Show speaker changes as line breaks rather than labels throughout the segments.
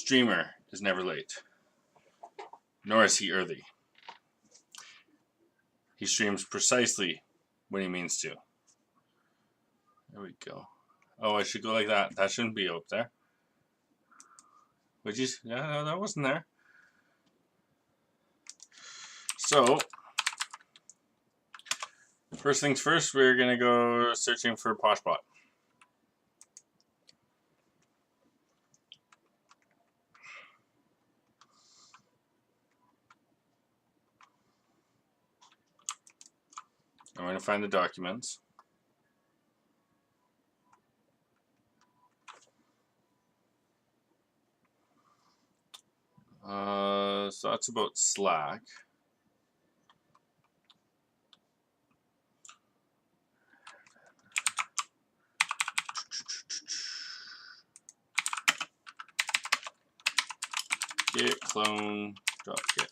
Streamer is never late, nor is he early. He streams precisely when he means to. There we go. Oh, I should go like that. That shouldn't be up there. Would you? Yeah, no, that wasn't there. So, first things first, we're going to go searching for Poshbot. I'm going to find the documents. So that's about Slack. Git clone.git.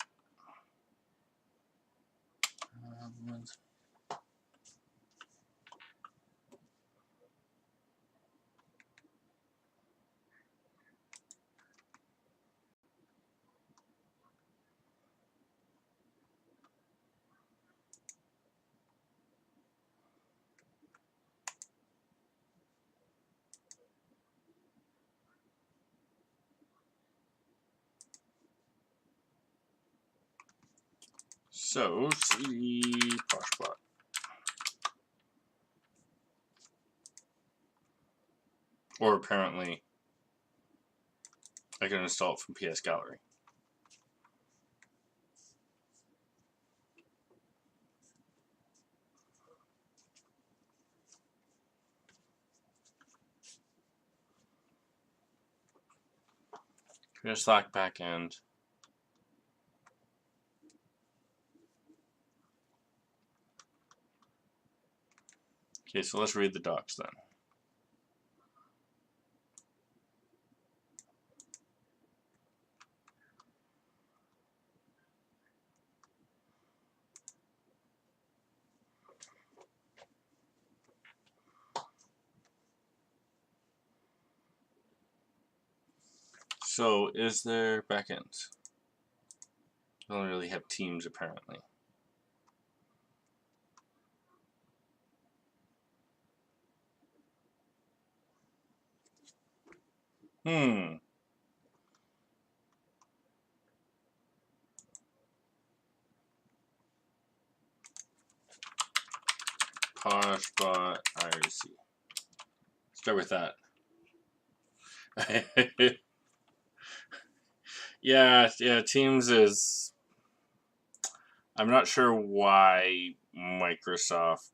So, cd Poshbot. Or apparently, I can install it from PS Gallery. Here's Slack backend. Okay, so let's read the docs then. So, is there backends? I don't really have Teams apparently. Poshbot IRC. Start with that. yeah, Teams is. I'm not sure why Microsoft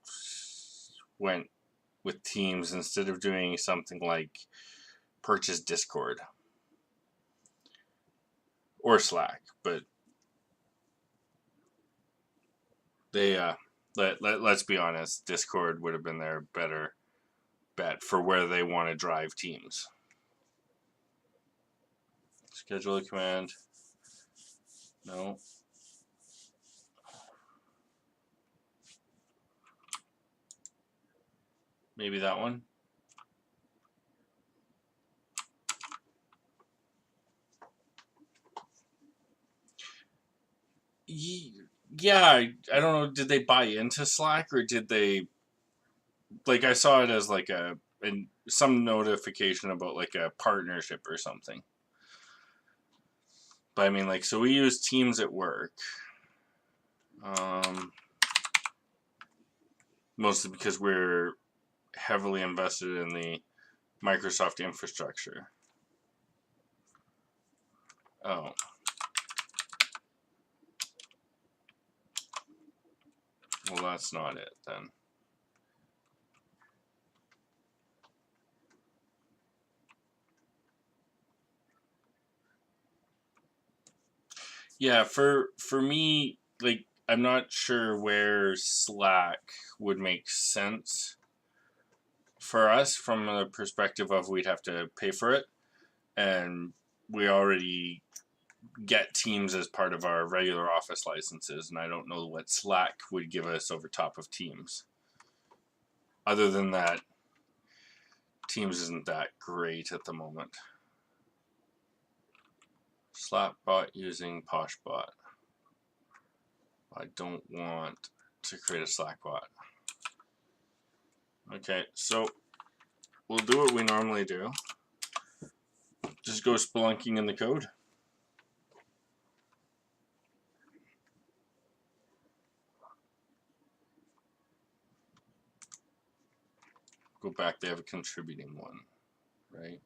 went with Teams instead of doing something like purchase Discord or Slack, but they let's be honest, Discord would have been their better bet for where they want to drive Teams. Schedule a command. No. Maybe that one. Yeah, I don't know. Did they buy into Slack or did they? Like, I saw it as like some notification about like a partnership or something. But I mean, like, so we use Teams at work. Mostly because we're heavily invested in the Microsoft infrastructure. Oh. Well, that's not it then. Yeah, for me, like, I'm not sure where Slack would make sense for us from the perspective of we'd have to pay for it, and we already get Teams as part of our regular Office licenses, and I don't know what Slack would give us over top of Teams. Other than that, Teams isn't that great at the moment. Slackbot using Poshbot. I don't want to create a Slackbot. Okay, so we'll do what we normally do. Just go spelunking in the code. Go back, they have a contributing one, right?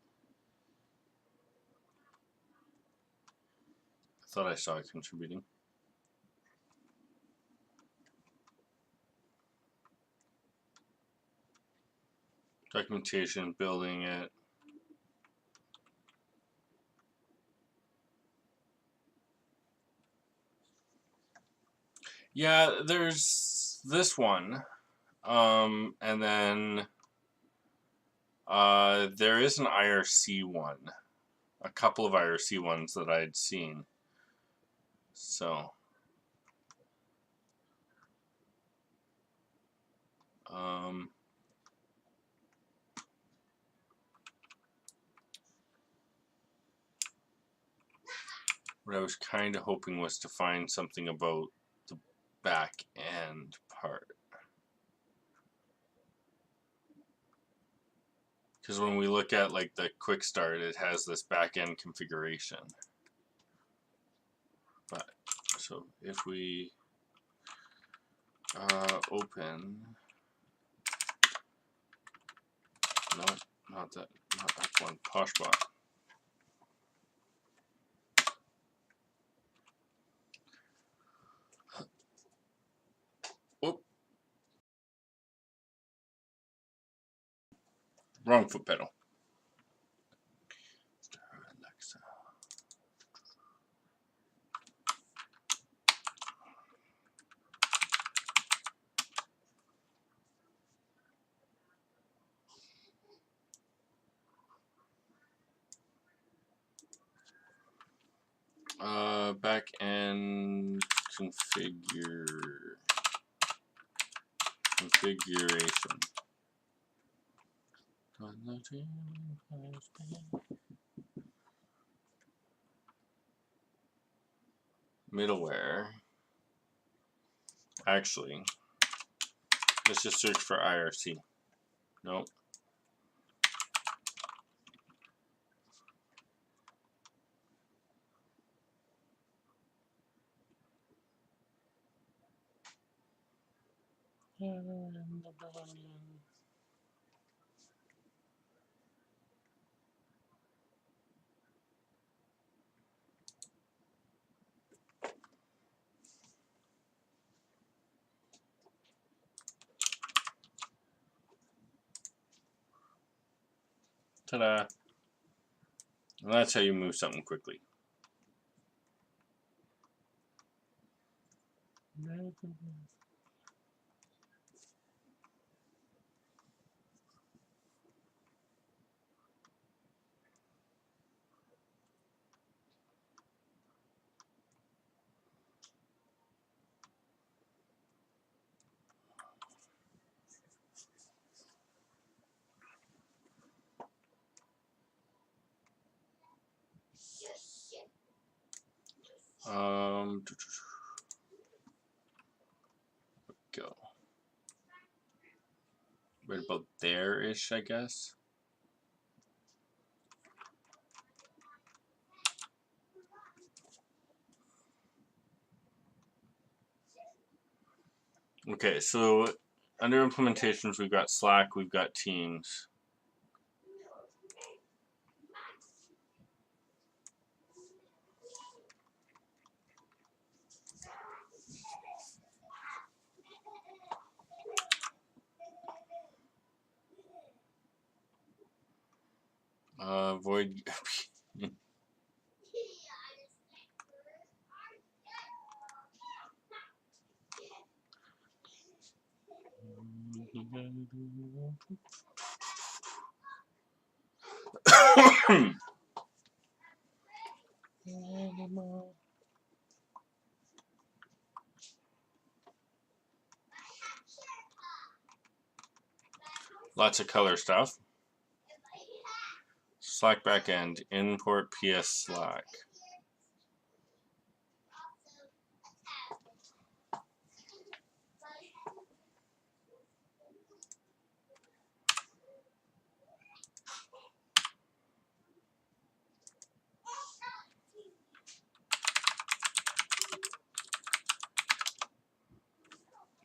I thought I saw it contributing. Documentation, building it. Yeah, there's this one. And then there is an IRC one. A couple of IRC ones that I'd seen. So what I was kind of hoping was to find something about the back end part. Because when we look at like the quick start, it has this back end configuration. But so if we open, not that one, Poshbot. Whoop. Wrong foot pedal. Back end configuration. Middleware. Actually, let's just search for IRC. Nope. Ta-da. And that's how you move something quickly. Go. Right about there-ish, I guess. Okay, so under implementations, we've got Slack, we've got Teams. Void. Lots of color stuff. Slack backend, import PS Slack.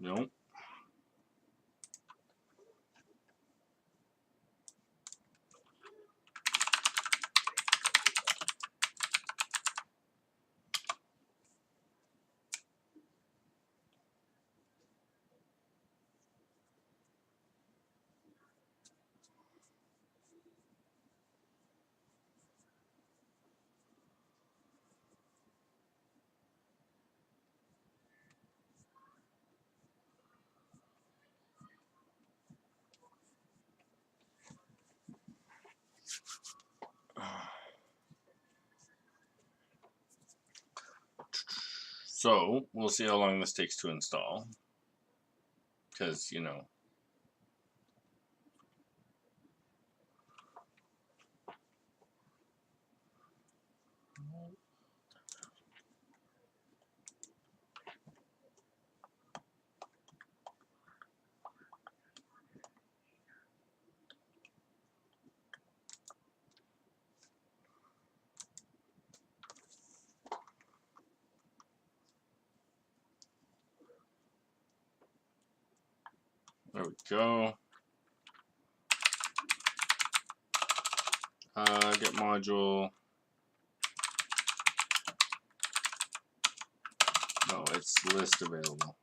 Nope. So we'll see how long this takes to install. Because, you know. There we go. Get module. No, it's list available.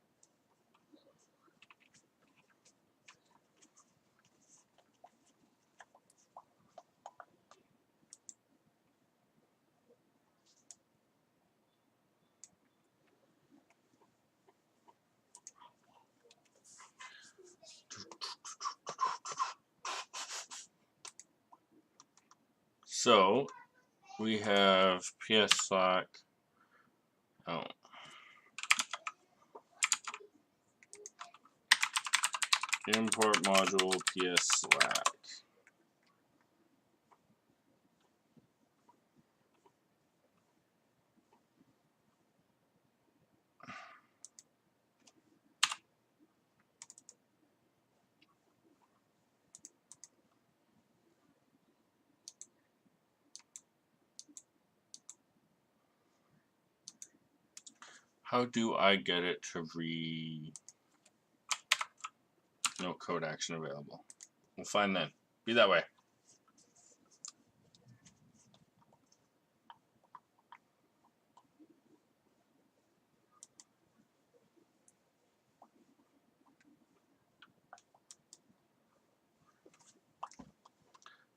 So we have PS Slack. Oh. Import module PS Slack. How do I get it to no code action available? We'll find then. Be that way.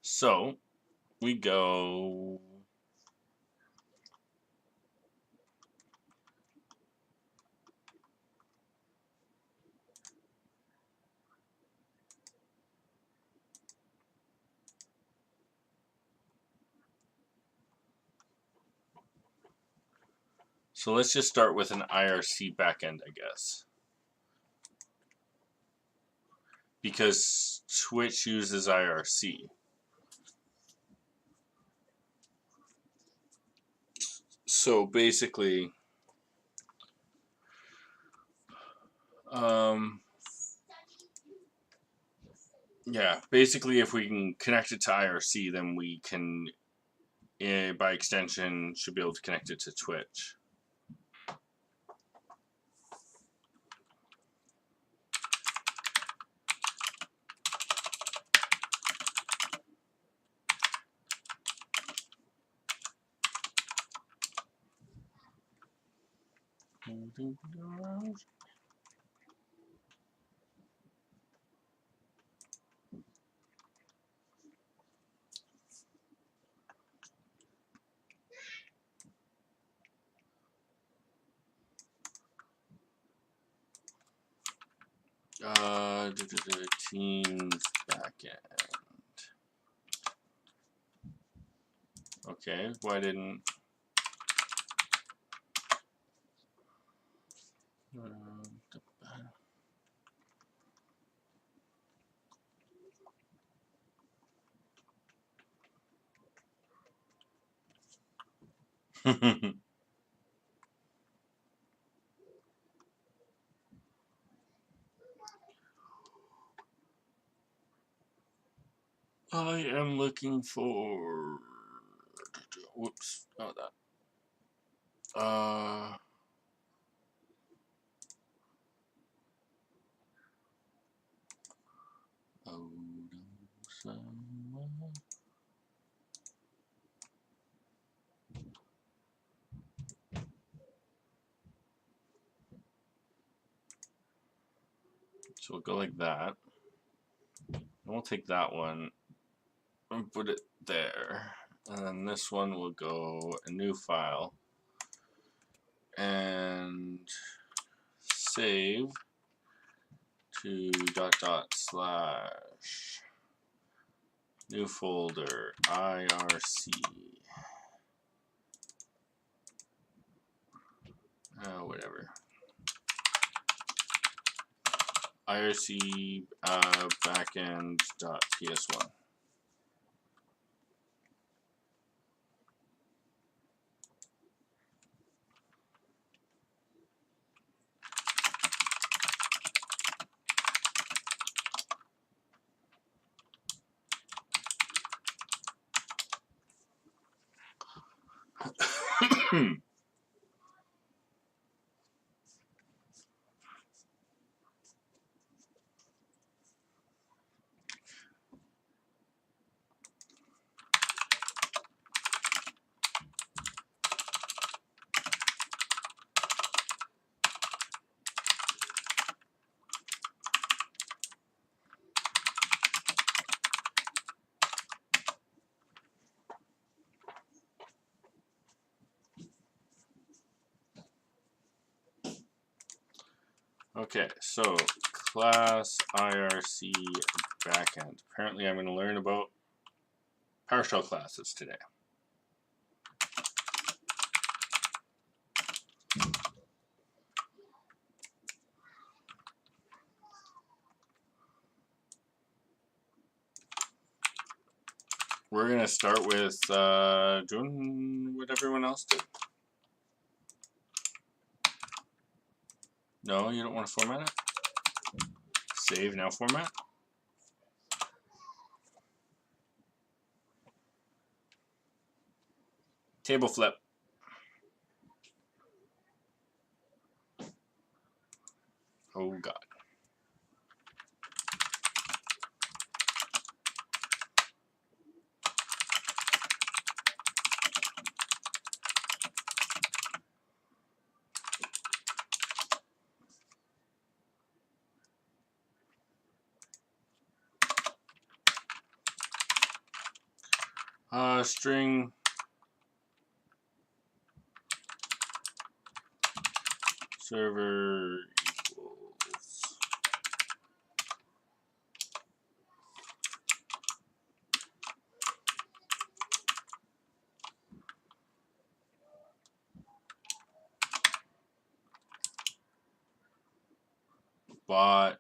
So we go. So let's just start with an IRC backend, I guess. Because Twitch uses IRC. So basically, yeah, basically if we can connect it to IRC, then we can, by extension, should be able to connect it to Twitch. Teams backend. Okay, why didn't? I am looking for. Whoops! Oh, that. So we'll go like that. And we'll take that one and put it there. And then this one will go a new file and save to // new folder IRC. Whatever. IRC backend.ps1. Okay, so class IRC backend. Apparently I'm going to learn about PowerShell classes today. We're going to start with doing what everyone else did. No, you don't want to format it? Save, now format. Table flip. Oh God. String server equals bot.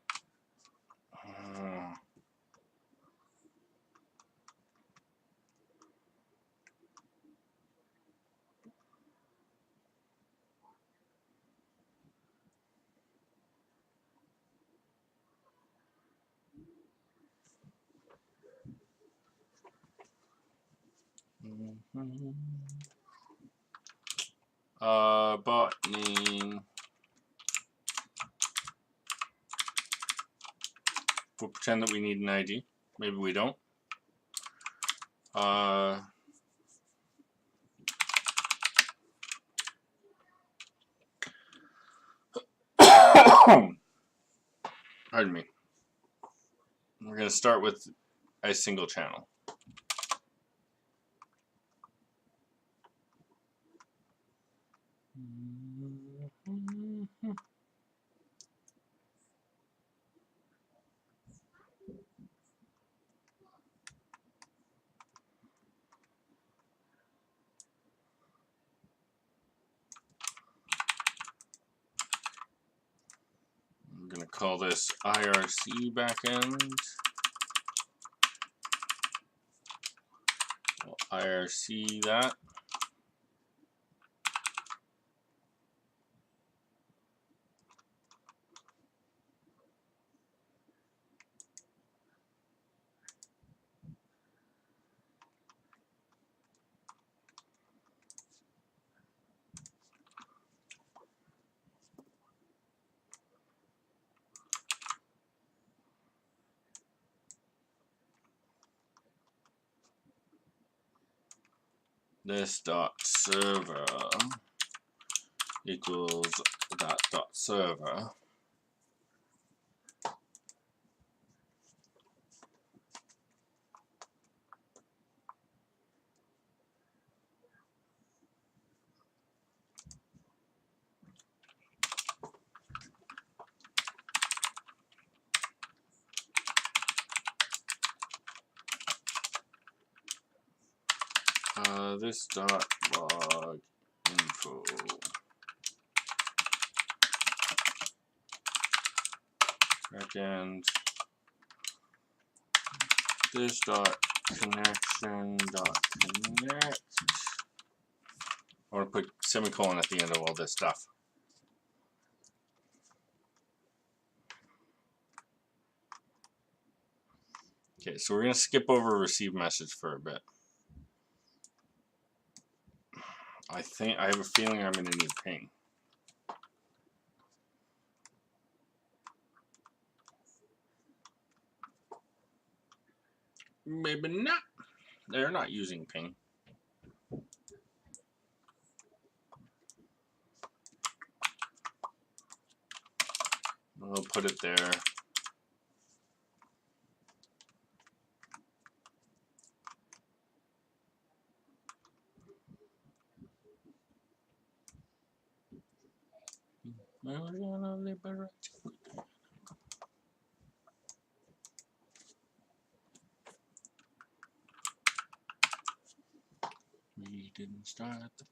Bot name. We'll pretend that we need an ID. Maybe we don't. Pardon me. We're going to start with a single channel. I'm going to call this IRC backend. We'll IRC that. This dot server equals that dot server. this dot log info. Second, this dot connection dot connect. I want to put semicolon at the end of all this stuff. Okay, so we're going to skip over receive message for a bit. I have a feeling I'm going to need ping. Maybe not. They're not using ping. We'll put it there. We didn't start the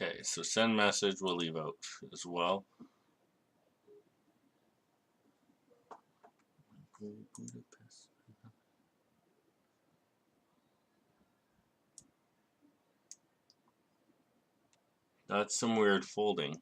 Okay, so send message we'll leave out as well. That's some weird folding.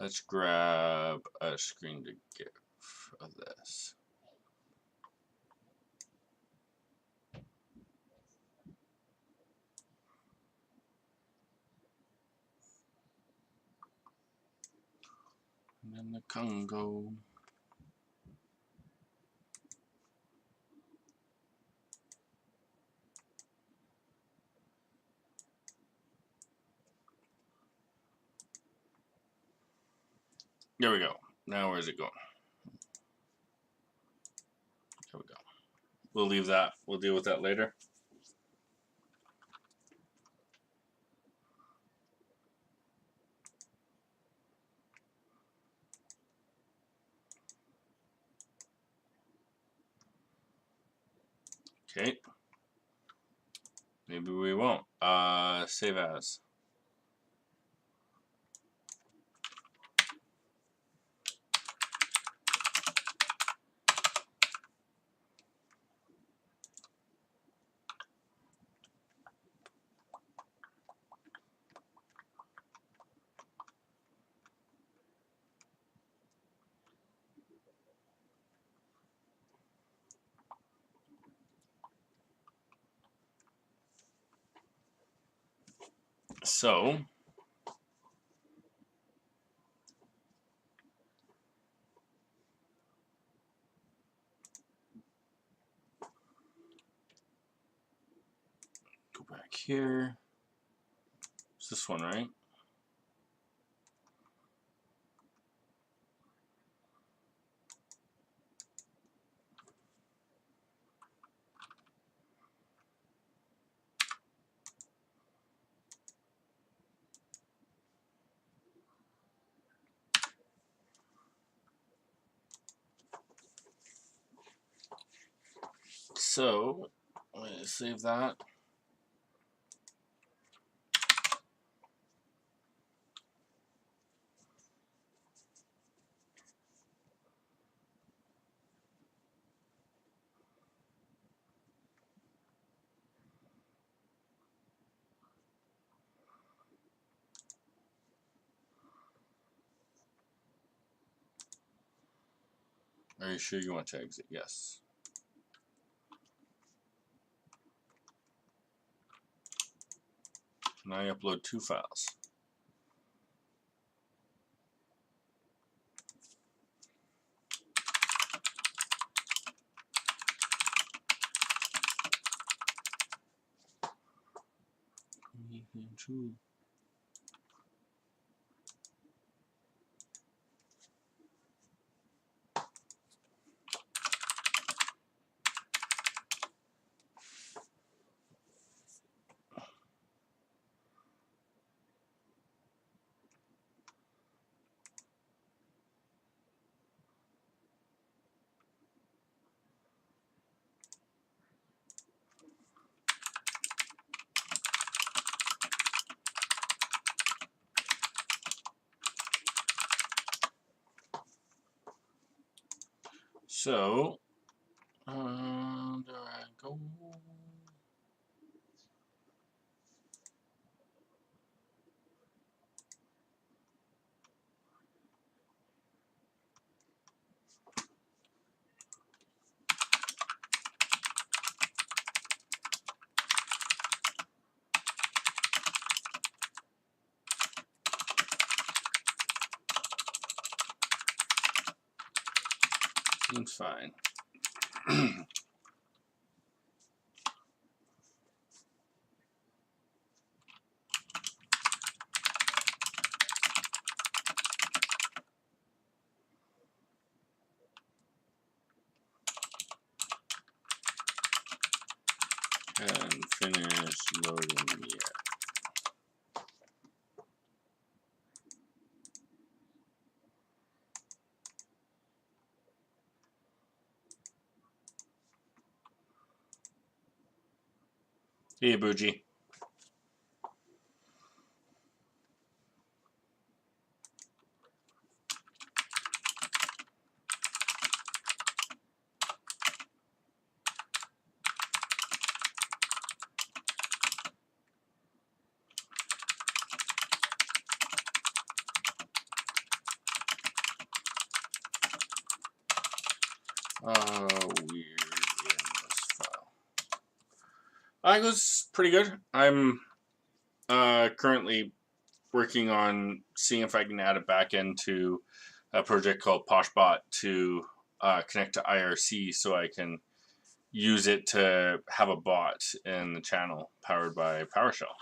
Let's grab a screen to give of this. And then the Congo. There we go. Now where's it going? There we go. We'll leave that. We'll deal with that later. Okay. Maybe we won't. Save as. So go back here. It's this one, right? So let me save that. Are you sure you want to exit? Yes. Now I upload 2 files. So, there I go. Seems fine. And finish loading yet. Hey, Bougie. Weird in this file. It goes pretty good. I'm currently working on seeing if I can add it back into a project called Poshbot to connect to IRC so I can use it to have a bot in the channel powered by PowerShell.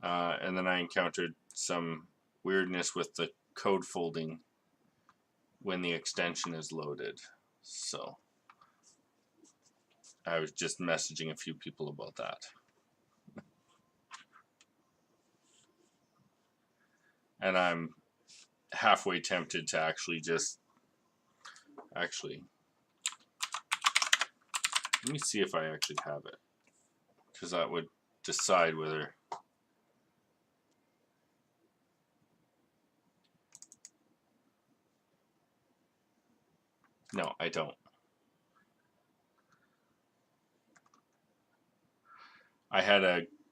And then I encountered some weirdness with the code folding when the extension is loaded. So I was just messaging a few people about that. And I'm halfway tempted to actually let me see if I actually have it, because that would decide whether. No, I don't. I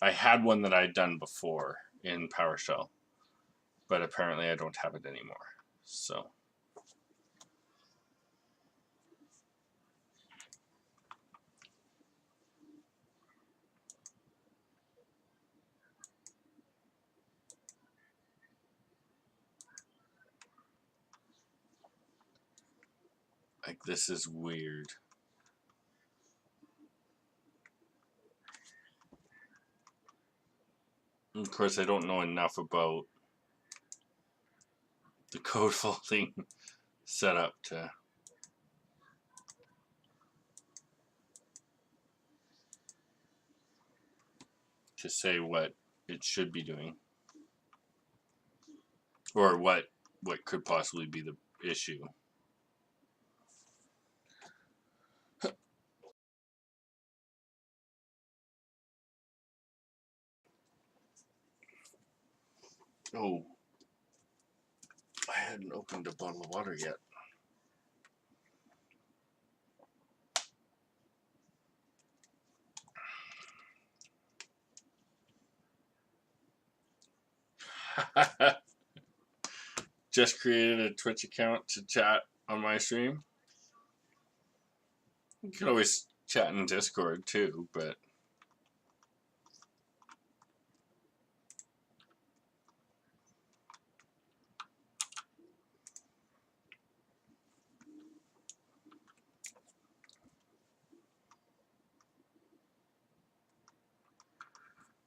had one that I'd done before in PowerShell, but apparently I don't have it anymore. So like, this is weird. And of course, I don't know enough about the code folding setup to say what it should be doing, or what could possibly be the issue. Oh, I hadn't opened a bottle of water yet. Just created a Twitch account to chat on my stream. You can always chat in Discord too, but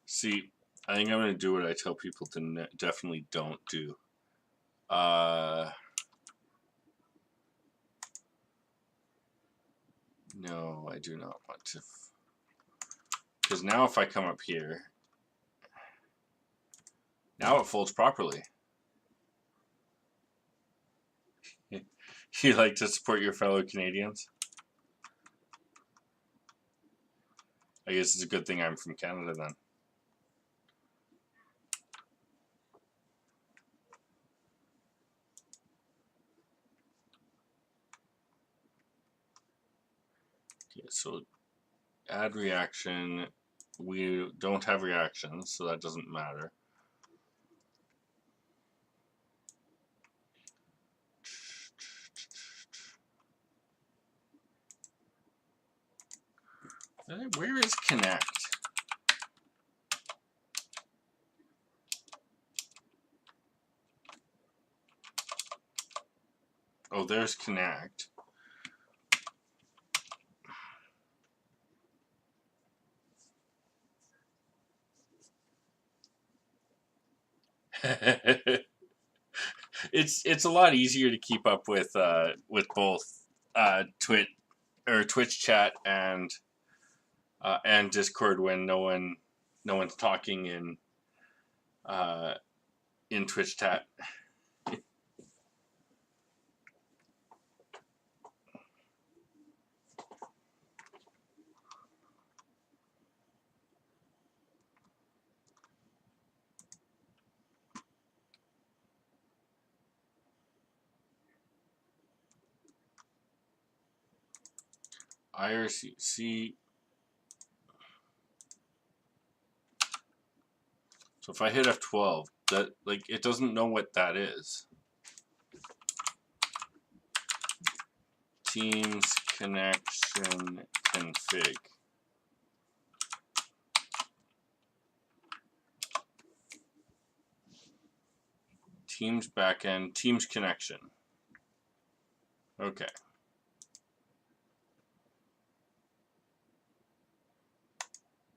see, I think I'm going to do what I tell people to definitely don't do. No, I do not want to. Because now if I come up here, now it folds properly. You like to support your fellow Canadians? I guess it's a good thing I'm from Canada then. Okay, so add reaction. We don't have reactions, so that doesn't matter. Where is connect? Oh, there's connect. It's a lot easier to keep up with both Twitch chat and Discord when no one's talking in Twitch chat. IRC. So if I hit F12, that it doesn't know what that is. Teams connection config. Teams backend, Teams connection. Okay.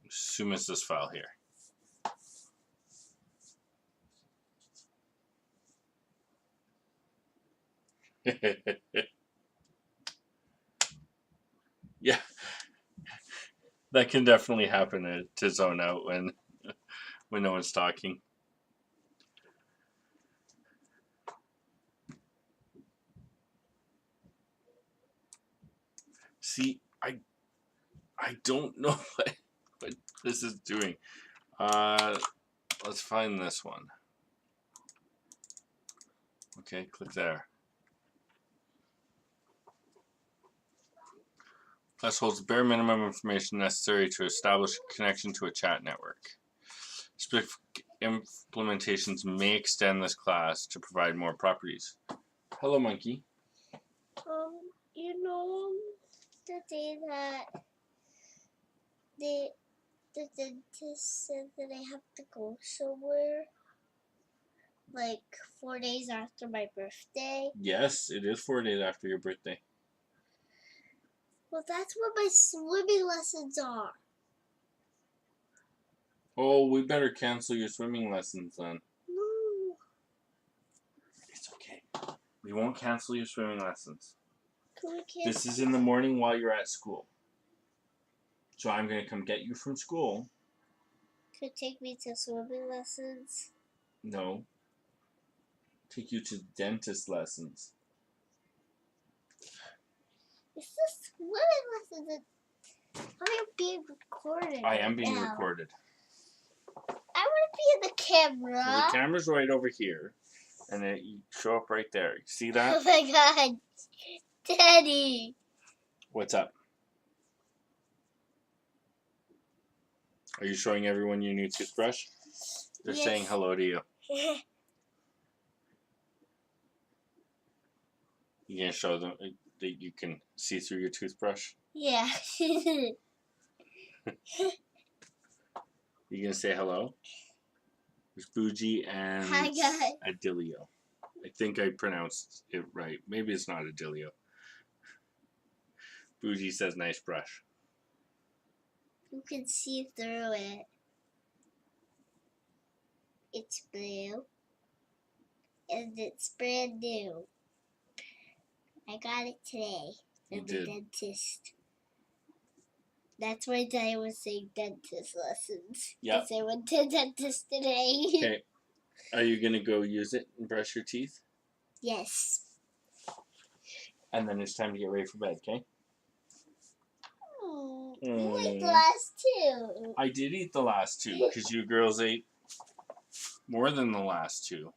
Assume it's this file here. Yeah, that can definitely happen to zone out when no one's talking. See, I don't know what this is doing. Let's find this one. Okay, click there. Class holds the bare minimum information necessary to establish a connection to a chat network. Specific implementations may extend this class to provide more properties. Hello, monkey.
You know, the day that the dentist said that I have to go somewhere, like 4 days after my birthday.
Yes, it is 4 days after your birthday.
Well, that's when my swimming lessons are.
Oh, we better cancel your swimming lessons then.
No.
It's okay. We won't cancel your swimming lessons.
Can we cancel?
This is in the morning while you're at school. So I'm going to come get you from school.
Could take me to swimming lessons?
No. Take you to dentist lessons.
It's the swimming lessons. I'm being recorded.
I am being recorded.
I want to be in the camera.
Well, the camera's right over here. And then you show up right there. See that?
Oh my god. Daddy.
What's up? Are you showing everyone your new toothbrush? They're saying hello to you. You gonna show them that you can see through your toothbrush?
Yeah.
You gonna say hello? There's Bougie and
Hi, guys.
Adilio. I think I pronounced it right. Maybe it's not Adilio. Bougie says nice brush.
You can see through it. It's blue. And it's brand new. I got it today
You
from the
did.
dentist. That's why I was saying dentist lessons.
Yep.
Because I went to the dentist today.
Okay. Are you gonna go use it and brush your teeth?
Yes.
And then it's time to get ready for bed, okay?
You ate the last two.
I did eat the last two because you girls ate more than the last two.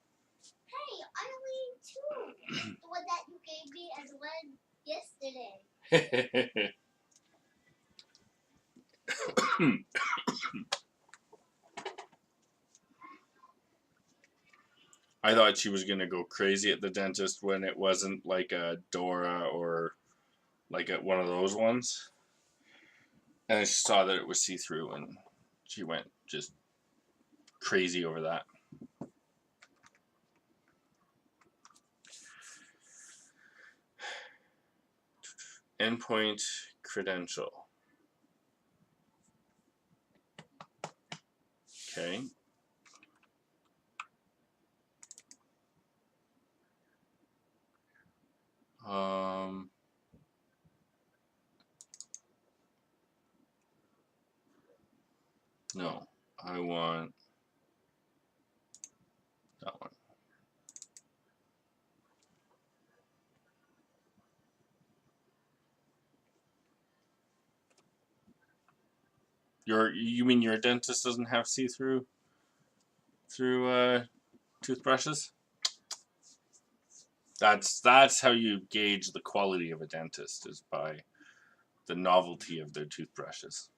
Hey, I only ate two. The one that you gave me and one yesterday.
I thought she was gonna go crazy at the dentist when it wasn't like a Dora or like one of those ones. And I saw that it was see-through and she went just crazy over that. Endpoint credential. Okay. No, I want that one. You mean your dentist doesn't have see-through toothbrushes? That's how you gauge the quality of a dentist, is by the novelty of their toothbrushes.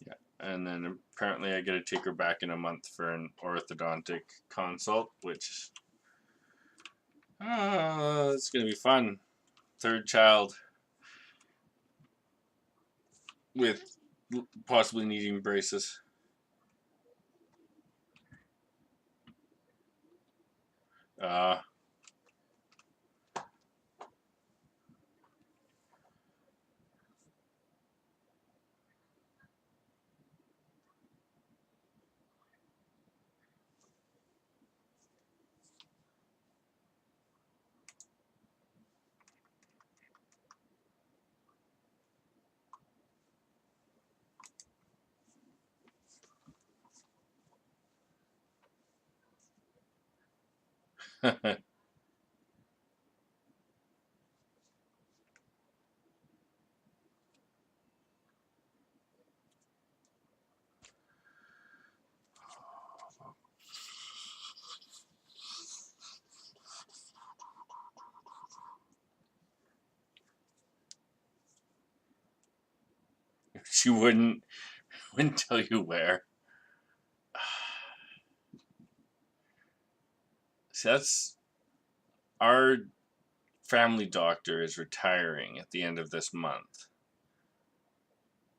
Yeah, and then apparently I got to take her back in a month for an orthodontic consult, which it's gonna be fun. Third child with possibly needing braces. She wouldn't tell you where. See, that's our family doctor is retiring at the end of this month.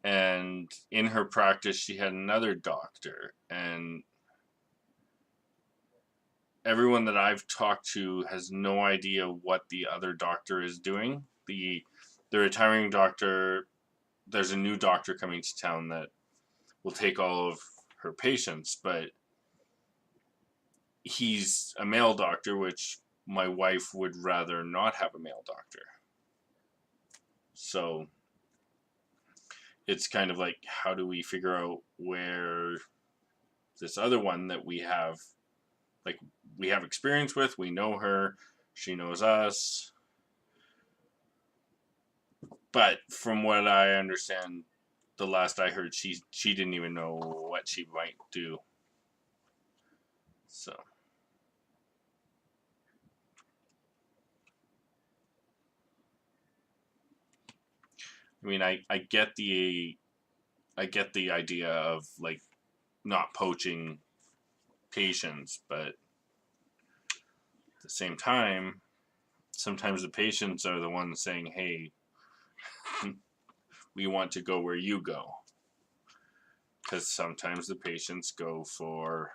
And in her practice, she had another doctor, and everyone that I've talked to has no idea what the other doctor is doing. The retiring doctor, there's a new doctor coming to town that will take all of her patients, but he's a male doctor, which my wife would rather not have a male doctor. So it's kind of like, how do we figure out where this other one that we have experience with, we know her, she knows us, but from what I understand, the last I heard, she didn't even know what she might do. So I mean, I get the idea of like not poaching patients, but at the same time, sometimes the patients are the ones saying, "Hey, we want to go where you go," because sometimes the patients go for,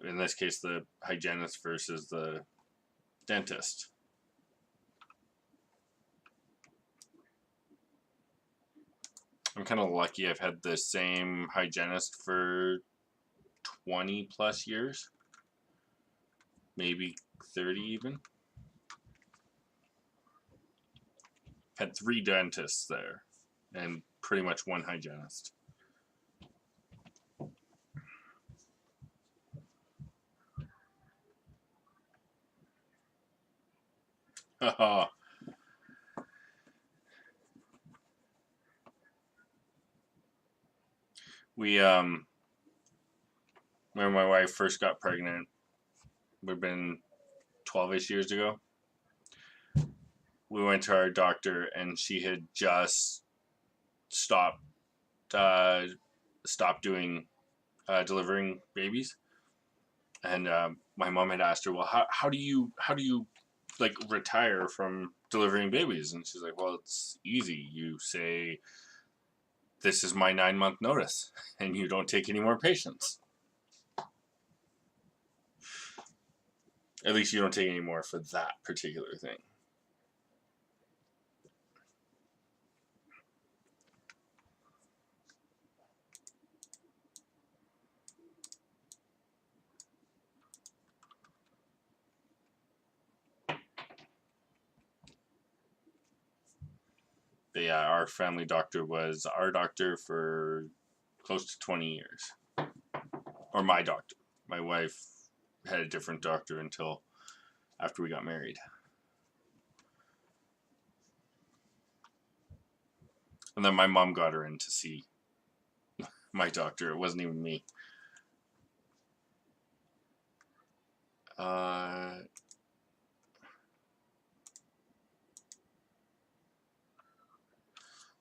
in this case, the hygienist versus the dentist. I'm kind of lucky. I've had the same hygienist for 20 plus years, maybe 30 even. Had 3 dentists there and pretty much 1 hygienist. We when my wife first got pregnant, would have been 12ish years ago. We went to our doctor and she had just stopped doing delivering babies, and my mom had asked her, well, how do you like retire from delivering babies? And she's like, well, it's easy. You say, this is my 9-month notice, and you don't take any more patients. At least you don't take any more for that particular thing. But yeah, our family doctor was our doctor for close to 20 years. Or my doctor. My wife had a different doctor until after we got married. And then my mom got her in to see my doctor. It wasn't even me.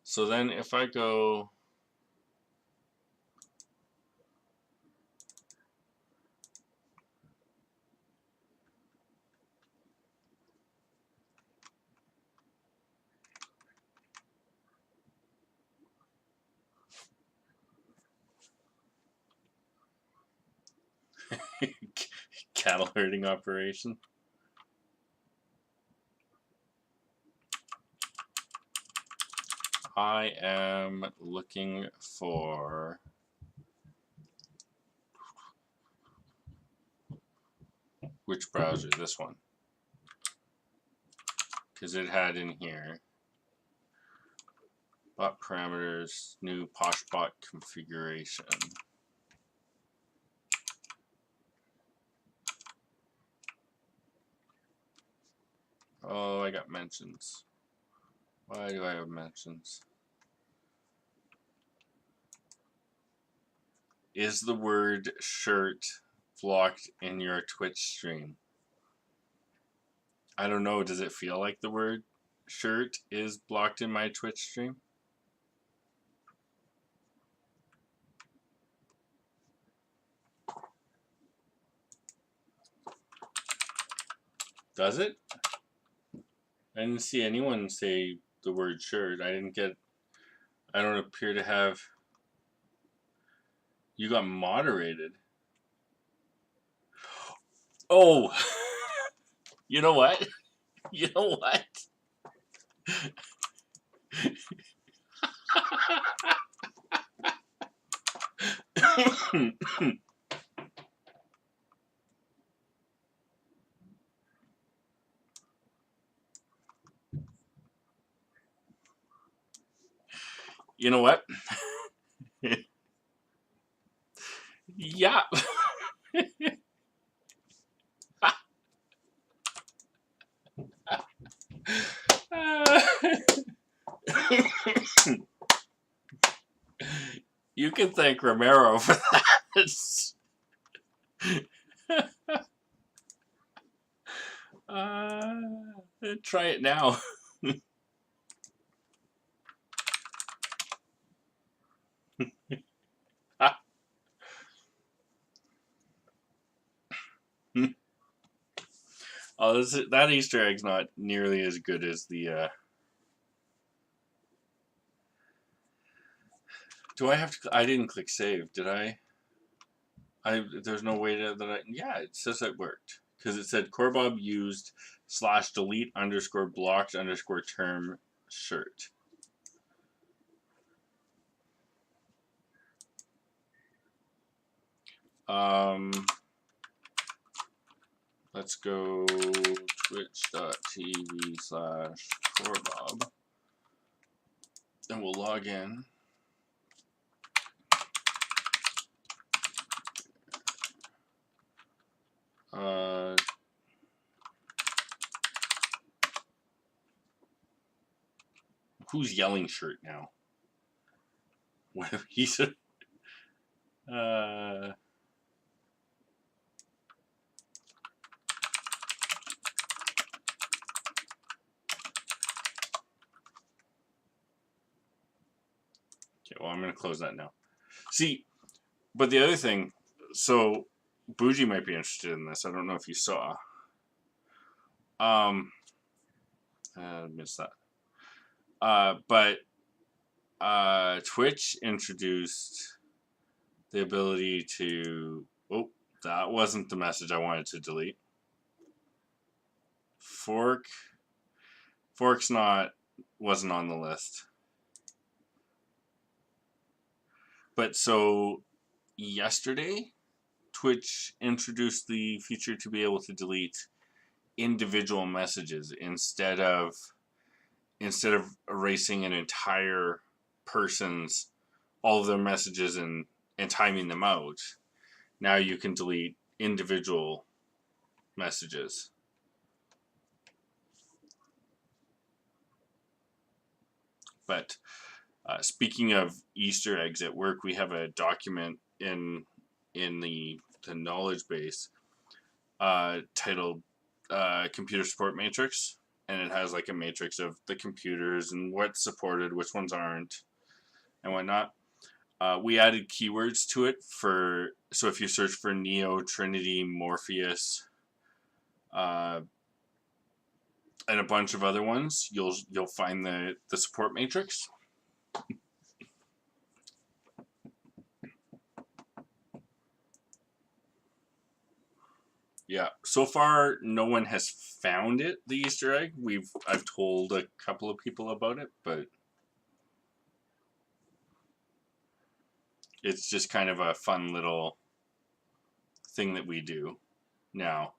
So then if I go cattle herding operation. I am looking for which browser? This one. Because it had in here bot parameters, new Poshbot configuration. Oh, I got mentions. Why do I have mentions? Is the word shirt blocked in your Twitch stream? I don't know. Does it feel like the word shirt is blocked in my Twitch stream? Does it? I didn't see anyone say the word shirt. I don't appear to have. You got moderated. Oh, you know what? You know what? You know what? Yeah. You can thank Romero for that. Try it now. Oh, that Easter egg's not nearly as good as the. Do I have to? I didn't click save, did I? There's no way that I. Yeah, it says it worked because it said Corbob used /delete_blocked_term shirt. Let's go twitch.tv/corebob. And we'll log in. Who's yelling shirt now? Whatever he said. Okay, well, I'm going to close that now. See, but the other thing, so Bougie might be interested in this. I don't know if you saw. I missed that. But Twitch introduced the ability to. Oh, that wasn't the message I wanted to delete. Fork's wasn't on the list. But so yesterday, Twitch introduced the feature to be able to delete individual messages instead of erasing an entire person's all of their messages and timing them out. Now you can delete individual messages. But speaking of Easter eggs at work, we have a document in the knowledge base titled Computer Support Matrix, and it has like a matrix of the computers and what's supported, which ones aren't, and whatnot. We added keywords to it so if you search for Neo, Trinity, Morpheus, and a bunch of other ones, you'll find the support matrix. Yeah, so far no one has found it, the Easter egg. I've told a couple of people about it, but it's just kind of a fun little thing that we do now.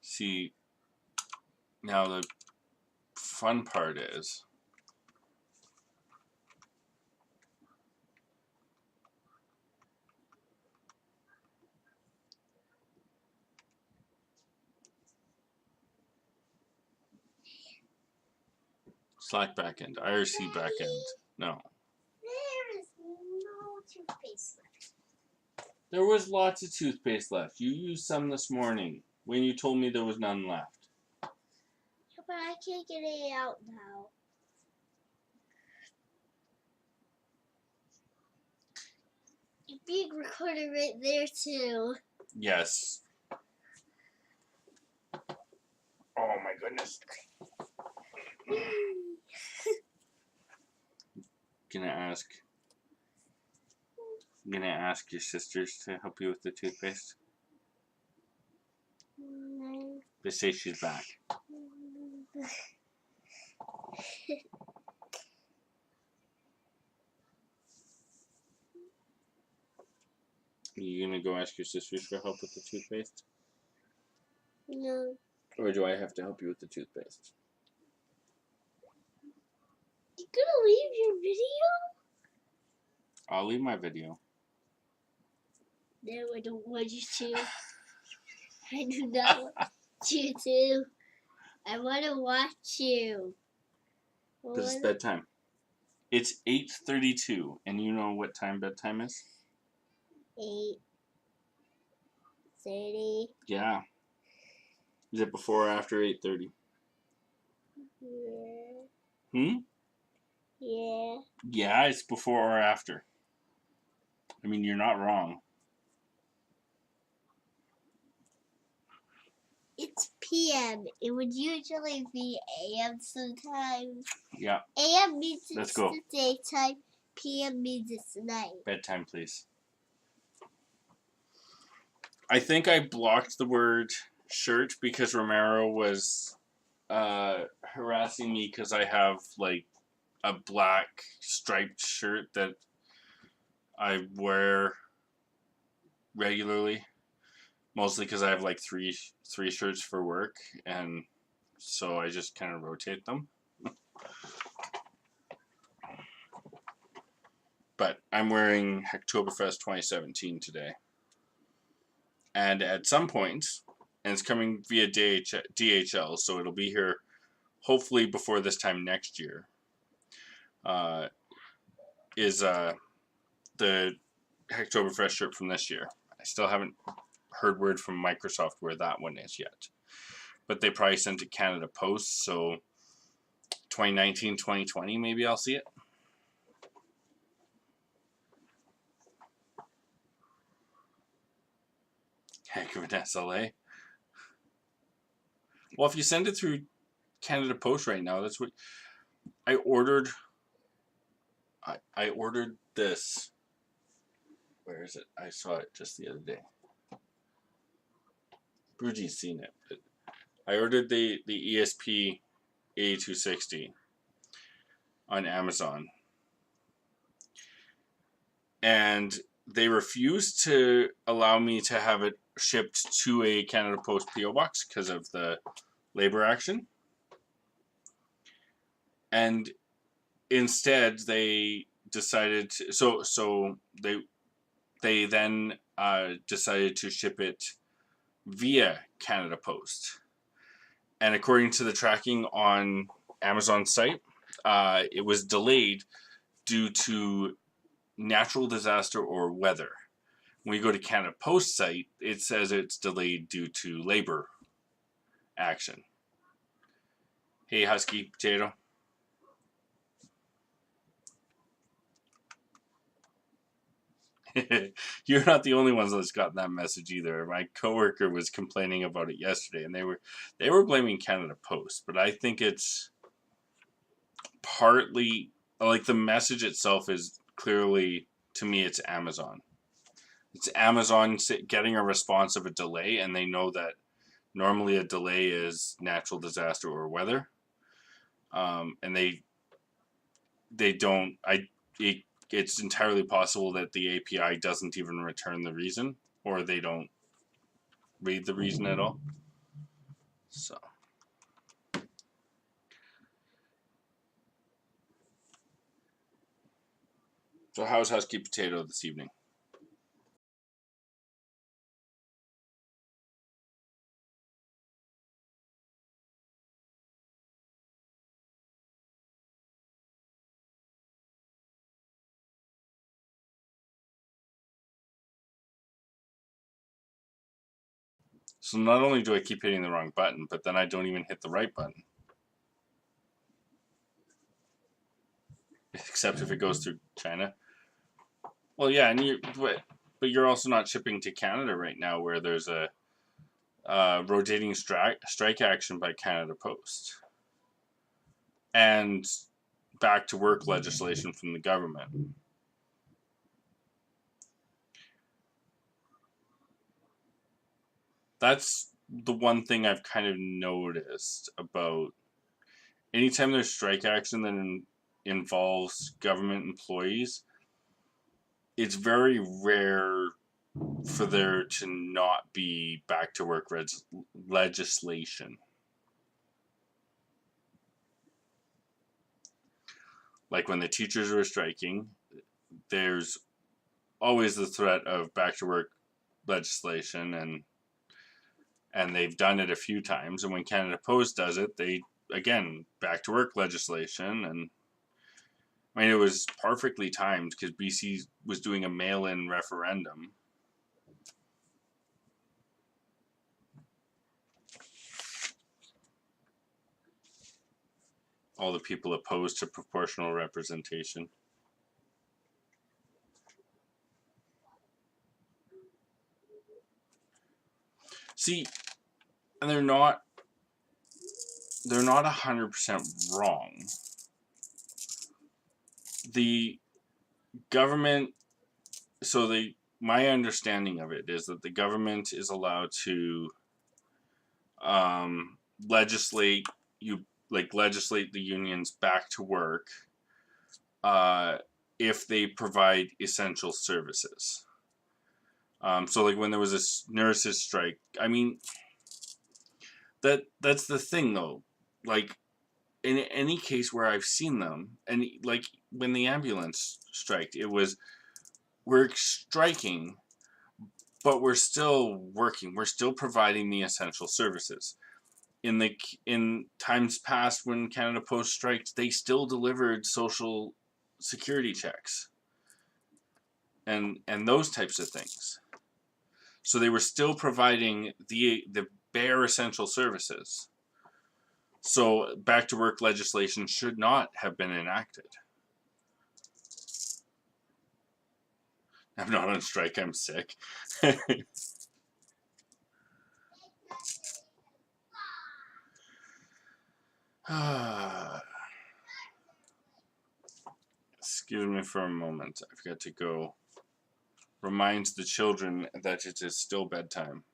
See, now the fun part is Slack backend, IRC backend. No.
There is no toothpaste left.
There was lots of toothpaste left. You used some this morning when you told me there was none left.
Yeah, but I can't get it out now. You're being recorded right there too.
Yes. Oh my goodness. Gonna ask your sisters to help you with the toothpaste. They say she's back. You gonna go ask your sisters for help with the toothpaste?
No.
Or do I have to help you with the toothpaste?
You gonna leave your video?
I'll leave my video.
No, I don't want you to. I do not want you to. I want to watch you.
This is bedtime. It's 8:32, and you know what time bedtime is?
8:30.
Yeah. Is it before or after 8:30?
Yeah.
Yeah, it's before or after. I mean, you're not wrong.
It's PM. It would usually be AM sometimes.
Yeah.
AM means
Let's
it's
go.
the daytime. PM means it's night.
Bedtime, please. I think I blocked the word shirt because Romero was harassing me because I have like a black striped shirt that I wear regularly, mostly because I have like three shirts for work, and so I just kind of rotate them. But I'm wearing Hacktoberfest 2017 today, and at some point, and it's coming via DHL, so it'll be here hopefully before this time next year. Is the Hacktoberfest shirt from this year. I still haven't heard word from Microsoft where that one is yet. But they probably sent it Canada Post, so 2019, 2020, maybe I'll see it. Heck of an SLA. Well, if you send it through Canada Post right now, that's what I ordered. I ordered this. Where is it? I saw it just the other day. Bruji's seen it. But I ordered the ESP A260 on Amazon, and they refused to allow me to have it shipped to a Canada Post PO box because of the labor action. And instead, they decided to, so they then decided to ship it via Canada Post. And according to the tracking on Amazon's site, it was delayed due to natural disaster or weather. When you go to Canada Post site, it says it's delayed due to labor action. Hey, Husky Potato. You're not the only ones that's gotten that message either. My coworker was complaining about it yesterday, and they were blaming Canada Post, but I think it's partly like the message itself is clearly, to me, it's Amazon. It's Amazon getting a response of a delay, and they know that normally a delay is natural disaster or weather, and they don't. It's entirely possible that the API doesn't even return the reason, or they don't read the reason at all. So how's Husky Potato this evening? So not only do I keep hitting the wrong button, but then I don't even hit the right button. Except if it goes through China. Well, yeah, and but you're also not shipping to Canada right now, where there's a rotating strike action by Canada Post and back to work legislation from the government. That's the one thing I've kind of noticed about anytime there's strike action that involves government employees, it's very rare for there to not be back to work legislation. Like when the teachers were striking, there's always the threat of back to work legislation, and they've done it a few times. And when Canada Post does it, they again back to work legislation. And I mean, it was perfectly timed because BC was doing a mail-in referendum. All the people opposed to proportional representation. See, and they're not 100% wrong. The government, my understanding of it is that the government is allowed to legislate you like legislate the unions back to work if they provide essential services. So like when there was this nurses strike, I mean that's the thing though. Like in any case where I've seen them, and like when the ambulance striked, it was we're striking, but we're still working. We're still providing the essential services. In times past when Canada Post striked, they still delivered social security checks and those types of things. So they were still providing the bare essential services. So back to work legislation should not have been enacted. I'm not on strike, I'm sick. Excuse me for a moment. I've got to go remind the children that it is still bedtime.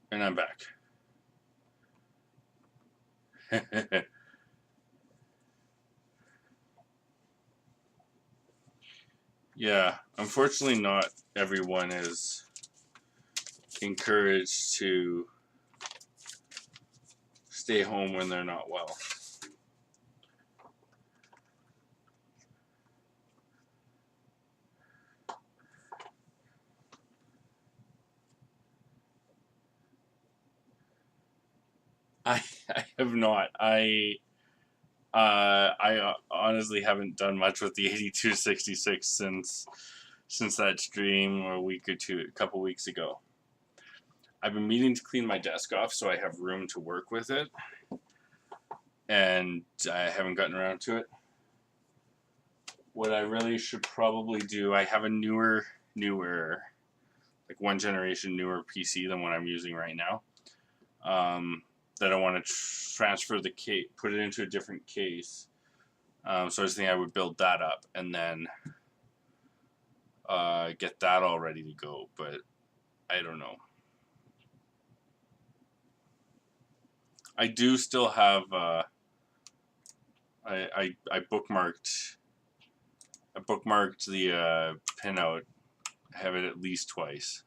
And I'm back. Yeah, unfortunately, not everyone is encouraged to stay home when they're not well. I have not. I honestly haven't done much with the 8266 since that stream a couple weeks ago. I've been meaning to clean my desk off so I have room to work with it, and I haven't gotten around to it. What I really should probably do, I have a newer, like one generation newer PC than what I'm using right now. That I want to transfer the case, put it into a different case. So I was thinking I would build that up and then get that all ready to go, but I don't know. I do still have I bookmarked the pinout. I have it at least twice.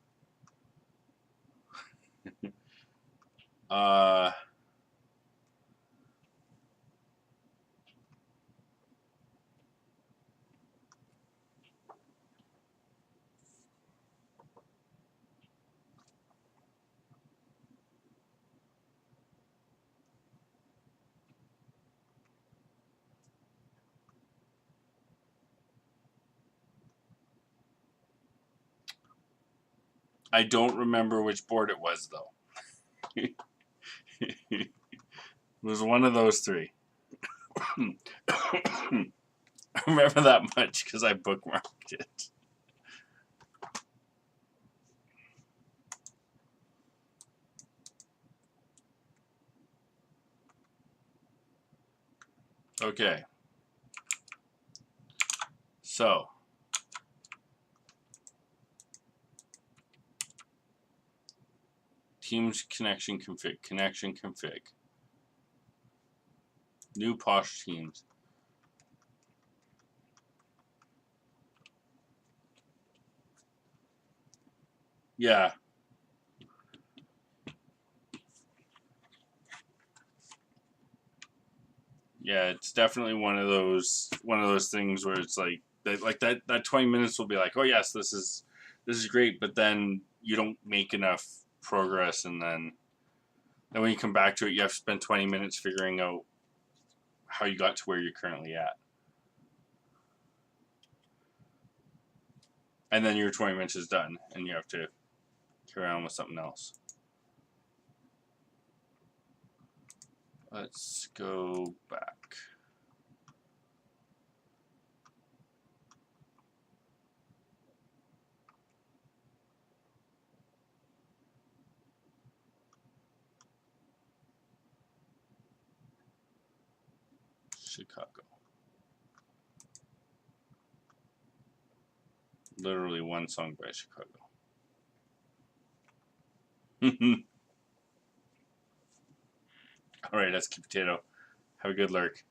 I don't remember which board it was though. It was one of those three. I remember that much because I bookmarked it. Okay. So. Teams connection config. New Posh Teams. Yeah. Yeah, it's definitely one of those things where it's like that 20 minutes will be like, oh yes, this is great, but then you don't make enough progress, and then when you come back to it, you have to spend 20 minutes figuring out how you got to where you're currently at. And then your 20 minutes is done, and you have to carry on with something else. Let's go back. Chicago. Literally one song by Chicago. All right, that's Key Potato. Have a good lurk.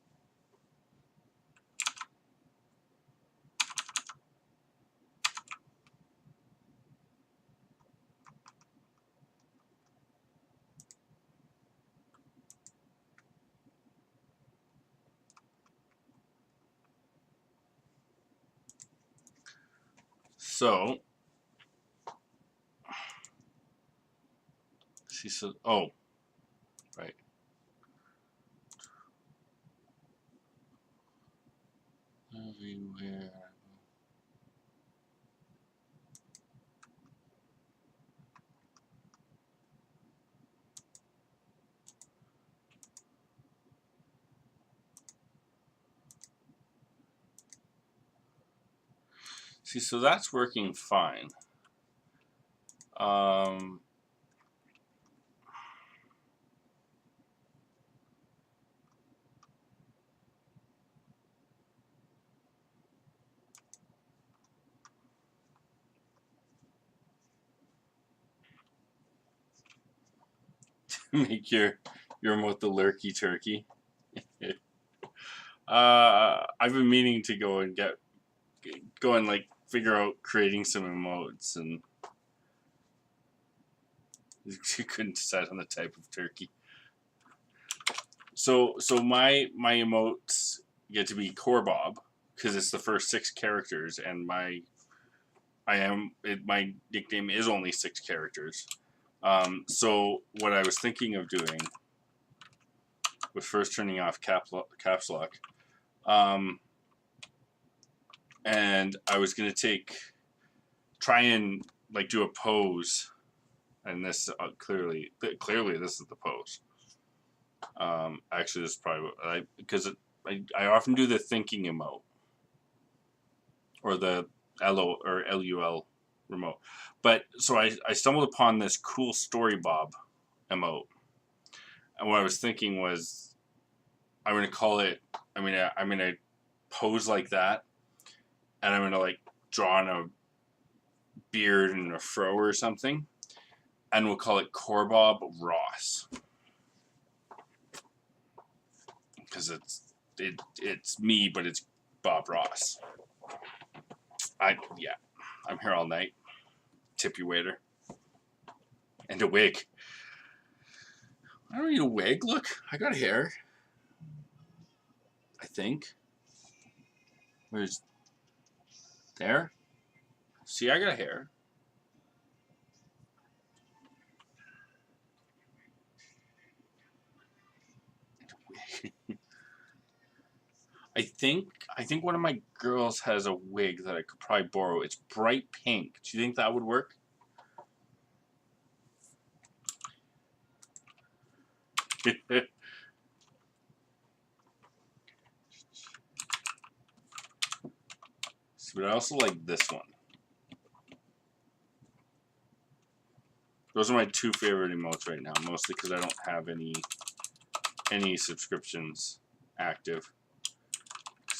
So, she said, oh, right. Everywhere. See, so that's working fine. Make your remote the lurky turkey. I've been meaning to go and like figure out creating some emotes, and you couldn't decide on the type of turkey. So my emotes get to be Corbob because it's the first 6 characters, and my nickname is only 6 characters. So what I was thinking of doing was first turning off caps lock. And I was gonna try and like do a pose, and this clearly this is the pose. Actually, this is probably because I often do the thinking emote or the LO or LUL remote, but so I stumbled upon this cool Story Bob emote, and what I was thinking was I'm gonna call it. I'm gonna pose like that, and I'm gonna like draw on a beard and a fro or something, and we'll call it Corbob Ross because it's me, but it's Bob Ross. I'm here all night. Tip you waiter. And a wig. I don't need a wig. Look, I got hair. I think. Where's there? See, I got hair. I think one of my girls has a wig that I could probably borrow. It's bright pink. Do you think that would work? But I also like this one. Those are my two favorite emotes right now, mostly because I don't have any subscriptions active.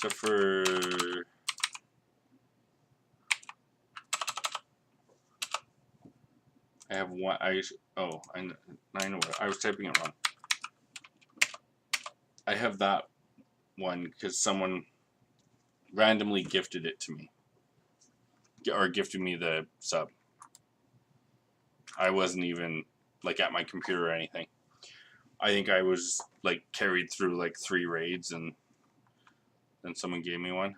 Except for I have one. I know what I was typing it wrong. I have that one because someone randomly gifted it to me, or gifted me the sub. I wasn't even like at my computer or anything. I think I was like carried through like 3 raids and then someone gave me one.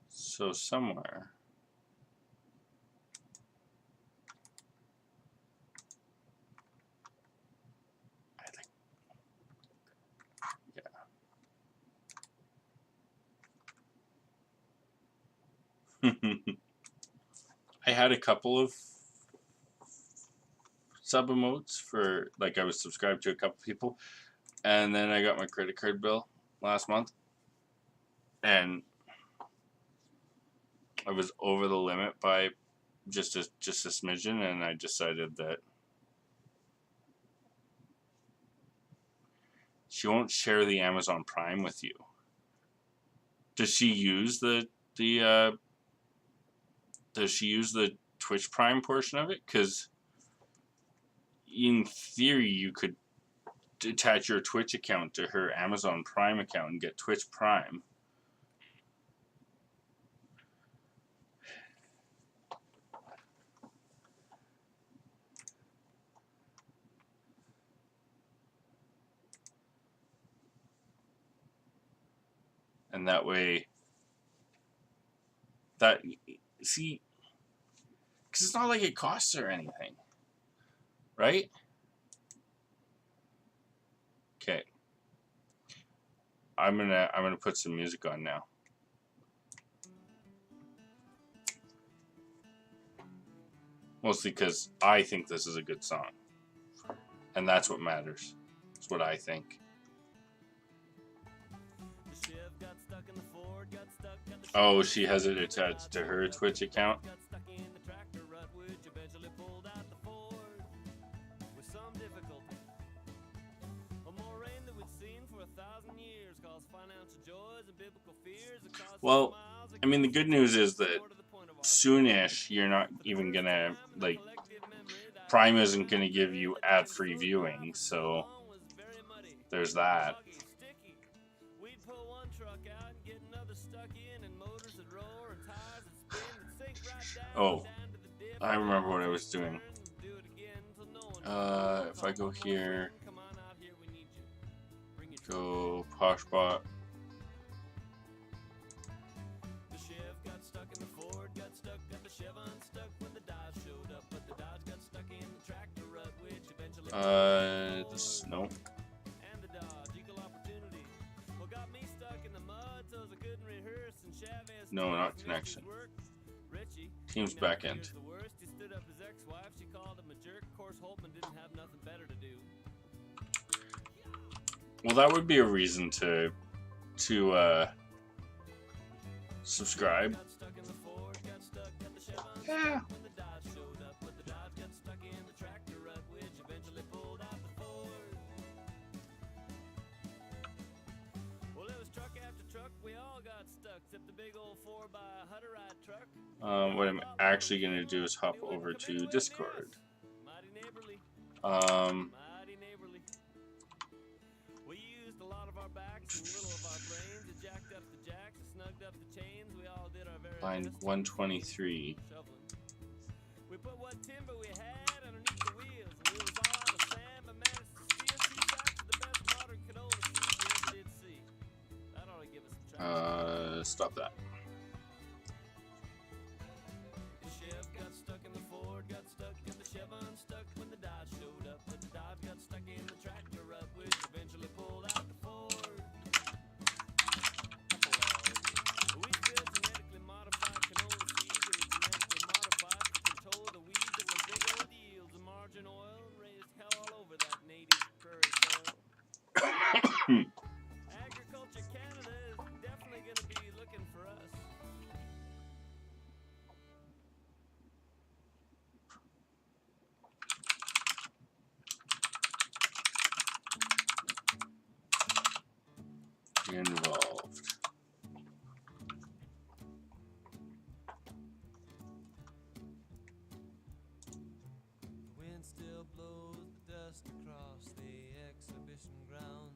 So somewhere. I think, yeah. I had a couple of sub emotes for, like, I was subscribed to a couple people, and then I got my credit card bill last month, and I was over the limit by just a smidgen, and I decided that she won't share the Amazon Prime with you. Does she use the Twitch Prime portion of it? Because in theory, you could attach your Twitch account to her Amazon Prime account and get Twitch Prime. And that way, see, because it's not like it costs her anything, right? Okay. I'm gonna put some music on now. Mostly because I think this is a good song. And that's what matters. It's what I think. Oh, she has it attached to her Twitch account? Well, I mean, the good news is that soonish you're not even gonna, like, Prime isn't gonna give you ad-free viewing, so there's that. Oh, I remember what I was doing. If I go here, go Poshbot. This, no. No, not connection. Teams back end. Well, that would be a reason to subscribe. Yeah. What I'm actually going to do is hop over to Discord. Line 123. We put what timber we had underneath the wheels. The wheels all out of sand, but man, it's the CNC tractor, the best modern canola seed you ever did see. That ought to give us some traction. Stop that. The Chev got stuck in the Ford, got stuck in the Chev unstuck when the Dodge showed up. But the Dodge got stuck in the tractor up, which eventually pulled out the Ford. We built genetically modified canola seeds that were genetically modified to control the weeds that were big old yields of margin oil and raised hell all over that native prairie soil. Agriculture Canada is definitely going to be looking for us. Involved. The wind still blows the dust across the exhibition ground.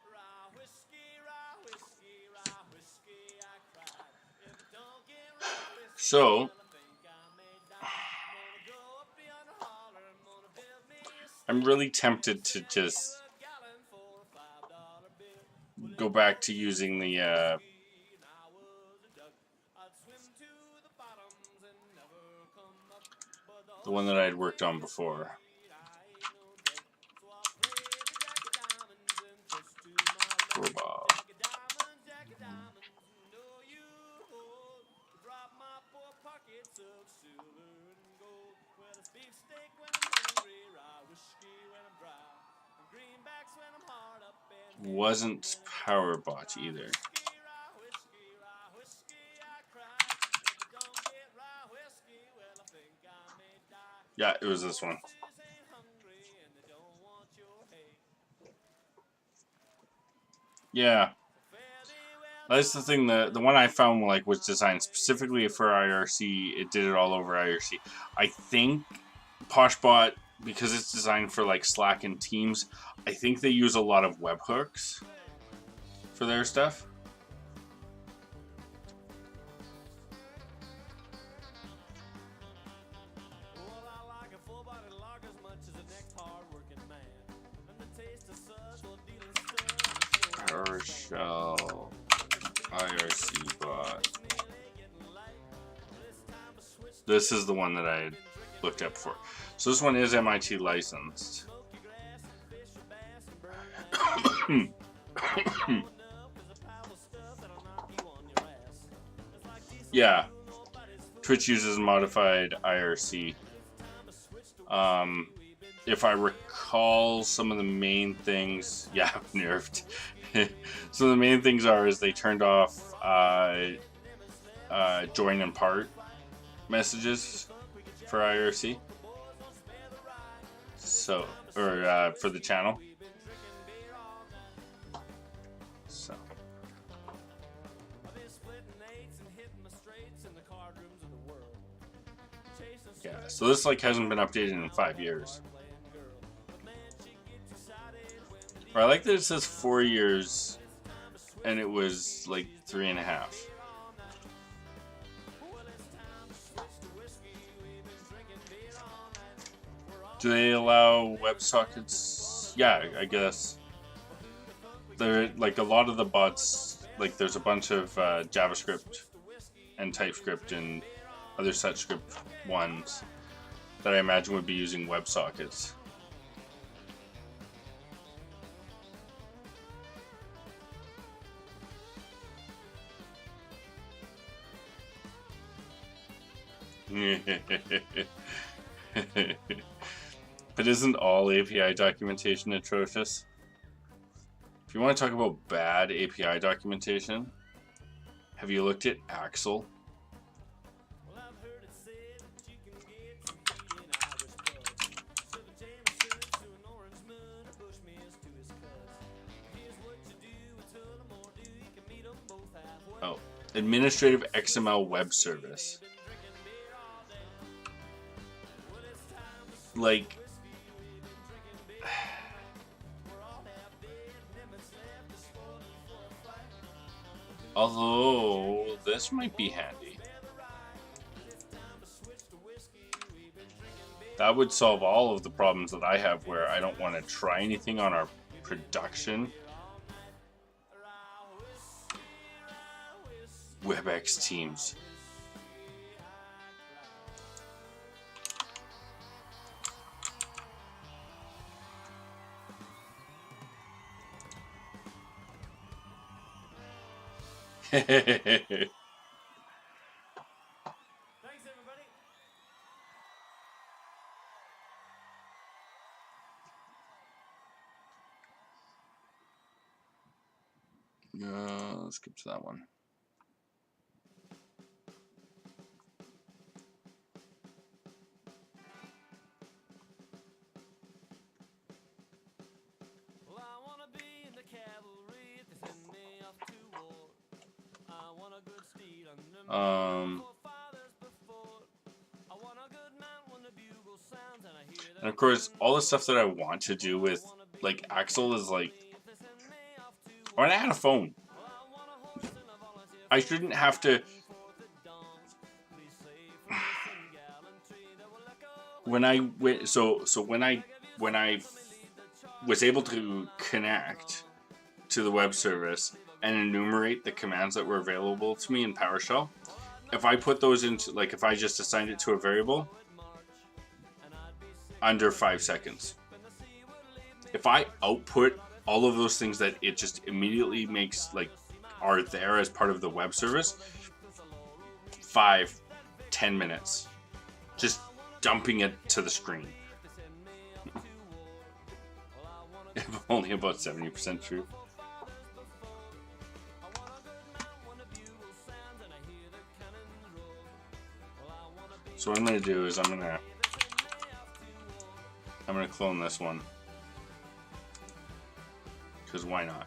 Rye whiskey, I cried. If it don't get rye whiskey, so I'm really tempted to just go back to using the one that I'd worked on before. Bob. Wasn't Powerbot either. Yeah, it was this one. Yeah. That's the thing, the one I found like was designed specifically for IRC. It did it all over IRC. I think Poshbot, because it's designed for like Slack and Teams, I think they use a lot of webhooks for their stuff. PowerShell IRC bot. This is the one that I looked up for. So this one is MIT licensed. Yeah, Twitch uses modified IRC. If I recall, some of the main things, yeah, nerfed. Some of the main things is they turned off join and part messages for IRC. So, or for the channel. So. Yeah, so this like hasn't been updated in 5 years. Or I like that it says 4 years and it was like 3.5. Do they allow WebSockets? Yeah, I guess. There, like a lot of the bots, like there's a bunch of JavaScript and TypeScript and other such script ones that I imagine would be using WebSockets. But isn't all API documentation atrocious? If you want to talk about bad API documentation, have you looked at Axel? Oh, Administrative XML Web Service. Like, although this might be handy. That would solve all of the problems that I have where I don't want to try anything on our production WebEx teams. Thanks, everybody. Let's skip to that one. And of course, all the stuff that I want to do with, like, Axel is like, I want to add a phone. I shouldn't have to. When I went, so when I was able to connect to the web service and enumerate the commands that were available to me in PowerShell, if I put those into, like, if I just assigned it to a variable, under 5 seconds. If I output all of those things that it just immediately makes, like, are there as part of the web service, 5-10 minutes. Just dumping it to the screen. Only about 70% true. So what I'm going to do is I'm going to clone this one. Because why not?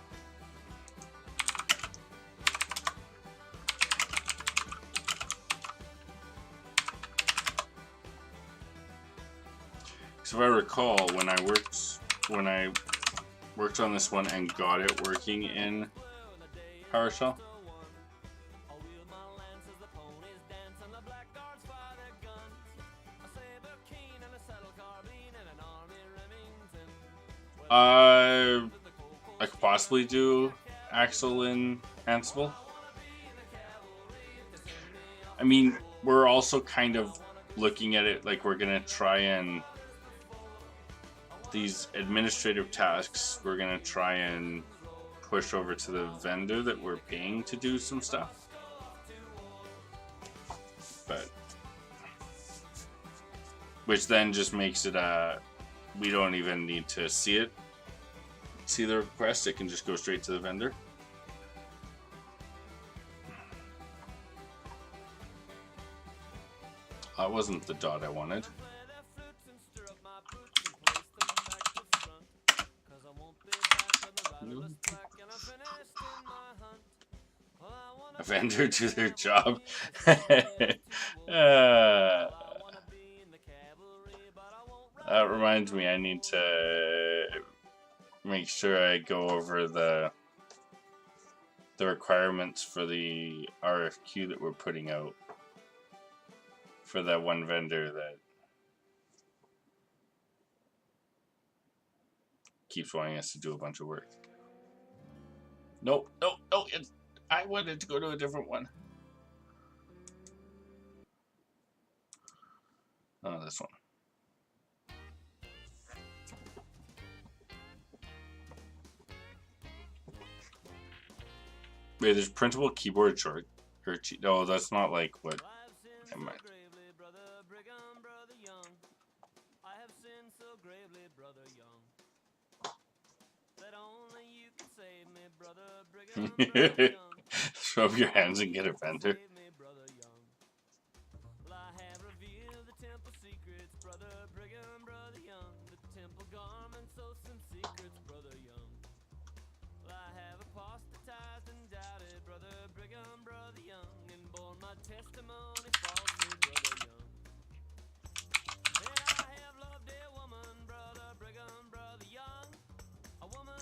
So if I recall, when I worked on this one and got it working in PowerShell, I could possibly do Axel in Ansible. I mean, we're also kind of looking at it like we're gonna try and these administrative tasks we're gonna try and push over to the vendor that we're paying to do some stuff. But which then just makes it we don't even need to see the request, it can just go straight to the vendor. That wasn't the dot I wanted. A vendor do their job. That reminds me, I need to make sure I go over the requirements for the RFQ that we're putting out for that one vendor that keeps wanting us to do a bunch of work. Nope, I wanted to go to a different one. Oh, this one. Wait, there's printable keyboard short. No, that's not like what I meant. Throw up your hands and get a vendor.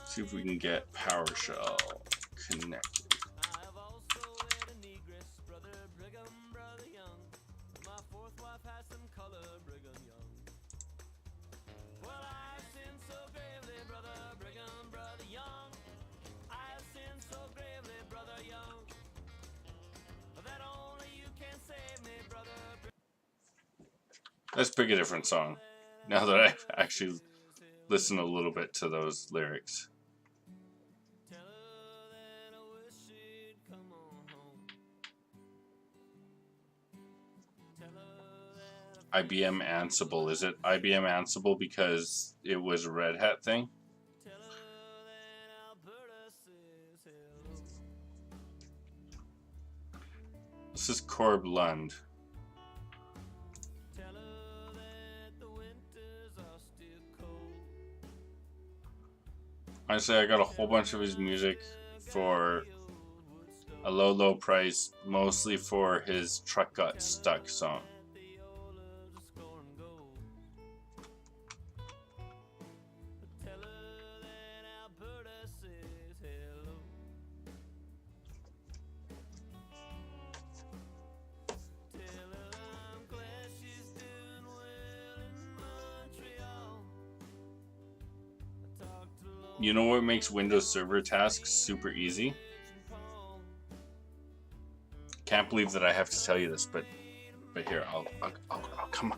See if we can get PowerShell connected. Let's pick a different song, now that I've actually listened a little bit to those lyrics. IBM Ansible. Is it IBM Ansible because it was a Red Hat thing? This is Corb Lund. Honestly, I got a whole bunch of his music for a low price, mostly for his Truck Got Stuck song. You know what makes Windows Server tasks super easy? Can't believe that I have to tell you this, but here I'll come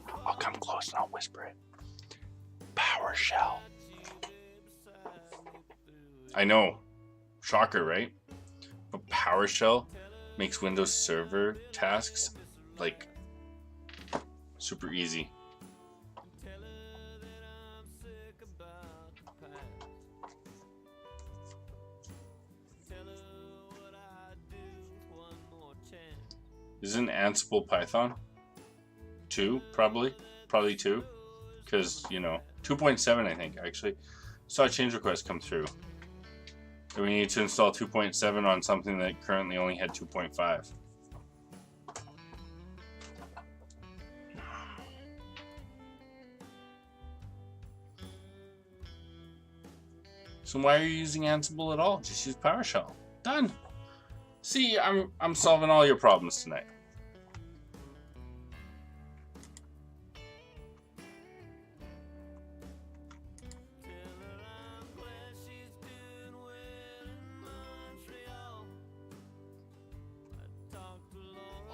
close and I'll whisper it. PowerShell. I know, shocker, right? But PowerShell makes Windows Server tasks like super easy. Isn't Ansible Python 2? Probably 2, because you know 2.7 I think actually. Saw a change request come through. So we need to install 2.7 on something that currently only had 2.5. So why are you using Ansible at all? Just use PowerShell. Done. See, I'm solving all your problems tonight.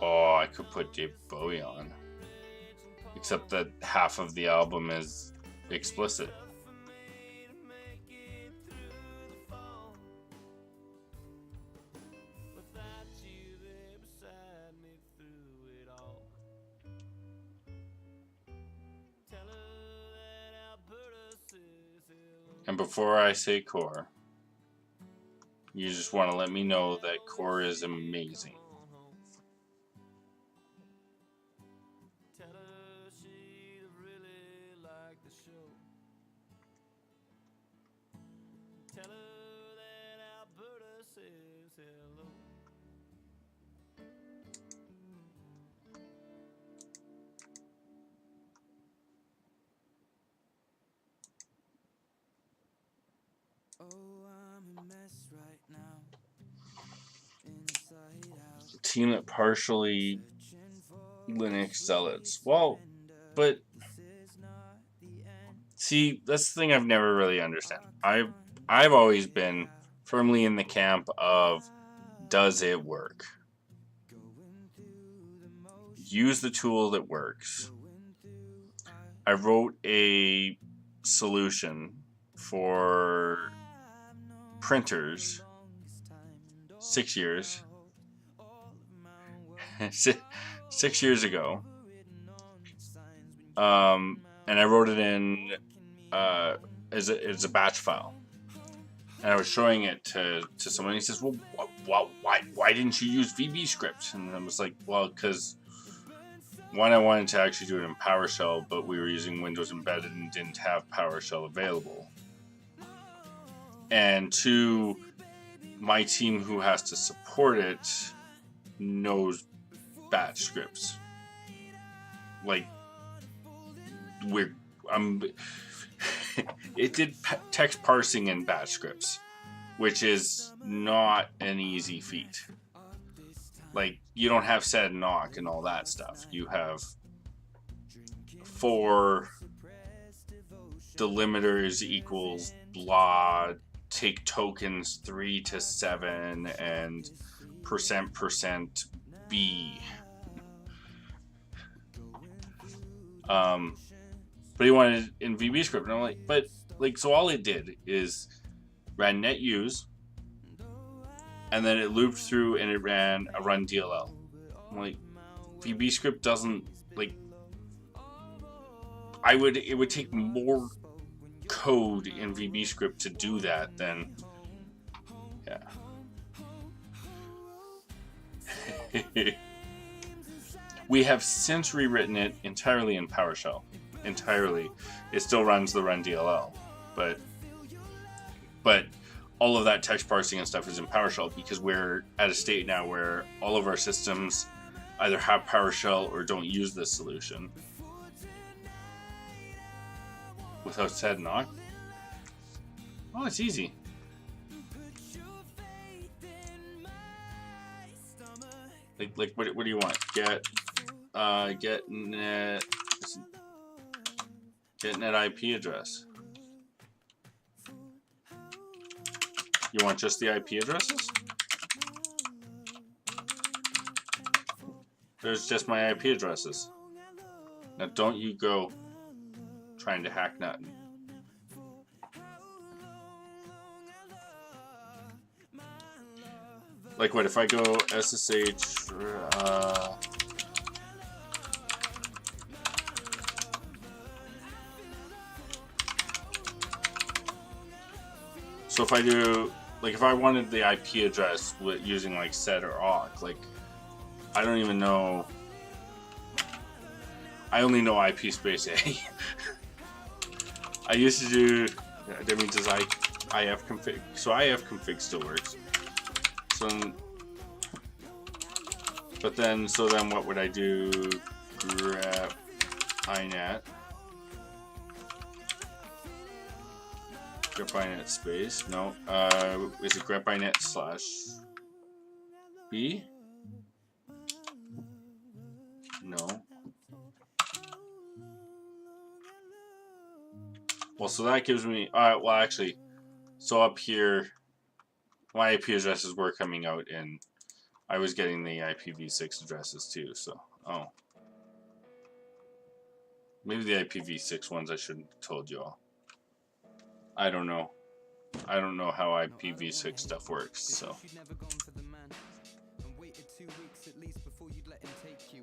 Oh, I could put David Bowie on. Except that half of the album is explicit. And before I say Core, you just want to let me know that Core is amazing. Team that partially Linux zealots. Well, but see, that's the thing I've never really understood. I've always been firmly in the camp of, does it work? Use the tool that works. I wrote a solution for printers 6 years 6 years ago, and I wrote it in as a batch file, and I was showing it to someone. He says, "Well, why didn't you use VB script?" And I was like, "Well, because one, I wanted to actually do it in PowerShell, but we were using Windows Embedded and didn't have PowerShell available. And two, my team who has to support it knows batch scripts. Like, it did text parsing in batch scripts, which is not an easy feat. Like, you don't have sed and awk and all that stuff. You have 4 delimiters equals blah, take tokens 3 to 7, and %% B. But he wanted it in VB script, and I'm like, but like, so all it did is ran netuse, and then it looped through and it ran a run DLL. I'm like, VB script doesn't, like, it would take more code in VB script to do that than, yeah. We have since rewritten it entirely in PowerShell. Entirely. It still runs the run DLL, but all of that text parsing and stuff is in PowerShell, because we're at a state now where all of our systems either have PowerShell or don't use this solution. Without sed and awk. Oh, it's easy. Like what do you want? Get net IP address. You want just the IP addresses? There's just my IP addresses. Now don't you go trying to hack nothing. Like what if I go SSH so if I do, like, if I wanted the IP address with using like sed or awk, like, I don't even know. I only know IP space A. I used to do, that means does IF config. So IF config still works. So, but then, what would I do? Grep inet. Grep inet space. No. Is it grep inet /B? No. Well, so that gives me, well, actually, so up here, my IP addresses were coming out, and I was getting the IPv6 addresses too, so, oh. Maybe the IPv6 ones I shouldn't have told you all. I don't know. I don't know how IPv6 stuff works, so.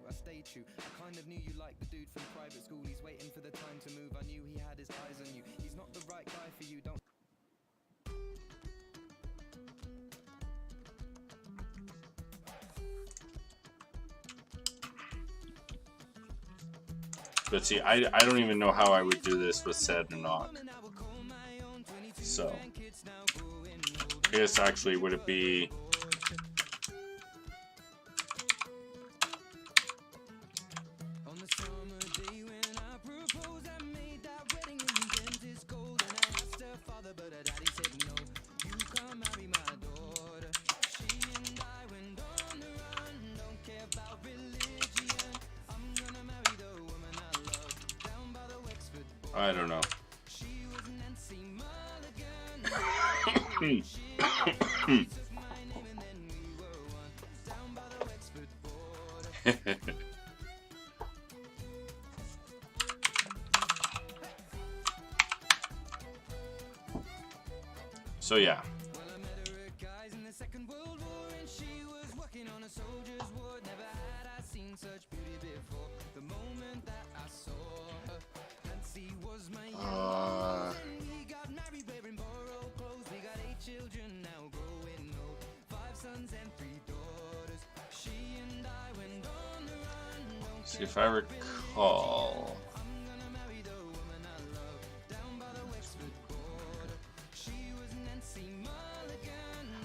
I stayed true. I kind of knew you like the dude from private school. He's waiting for the time to move. I knew he had his eyes on you. He's not the right guy for you. Don't. But see, I don't even know how I would do this with sed and awk. So, I guess actually, would it be? I don't know. So yeah. See if I recall.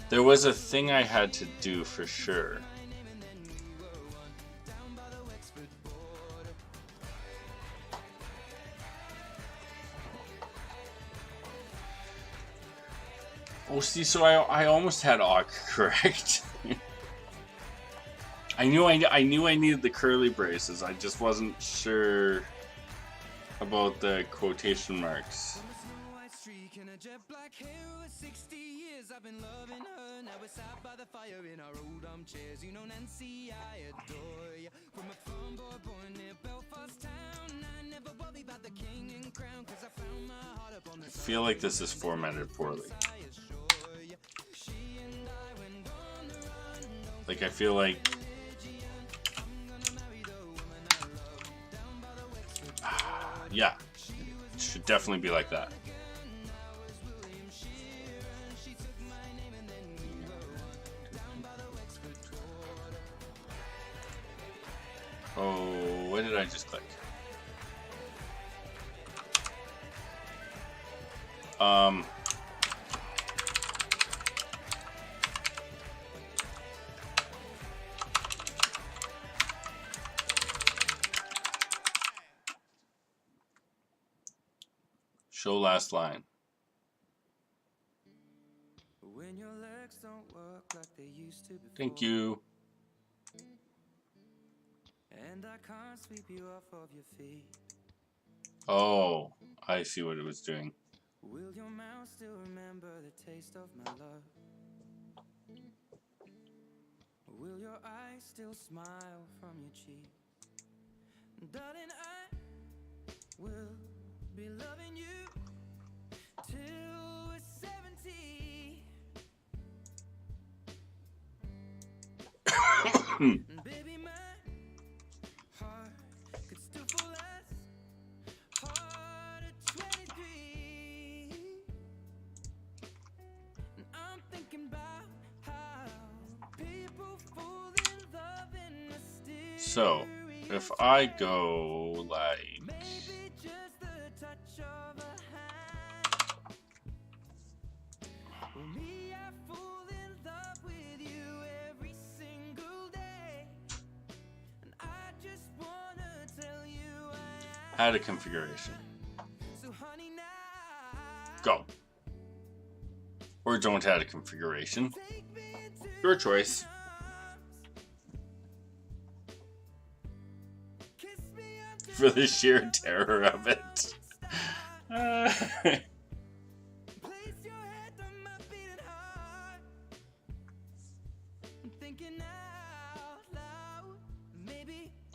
There was a thing I had to do for sure. Oh, see, so I almost had Auk correct. I knew I needed the curly braces. I just wasn't sure about the quotation marks. I feel like this is formatted poorly. Like, I feel like yeah, it should definitely be like that. Oh, what did I just click? Show last line. Thank you. And I can't sweep you off of your feet. Oh, I see what it was doing. Will your mouth still remember the taste of my love? Will your eyes still smile from your cheek? Darling, I will be loving you till we're 70. Baby, my heart could still fall as hard at 23. And I'm thinking about how people fall in love in mysterious. So, if I go like add a configuration. Go. Or don't add a configuration. Your choice. For the sheer terror of it.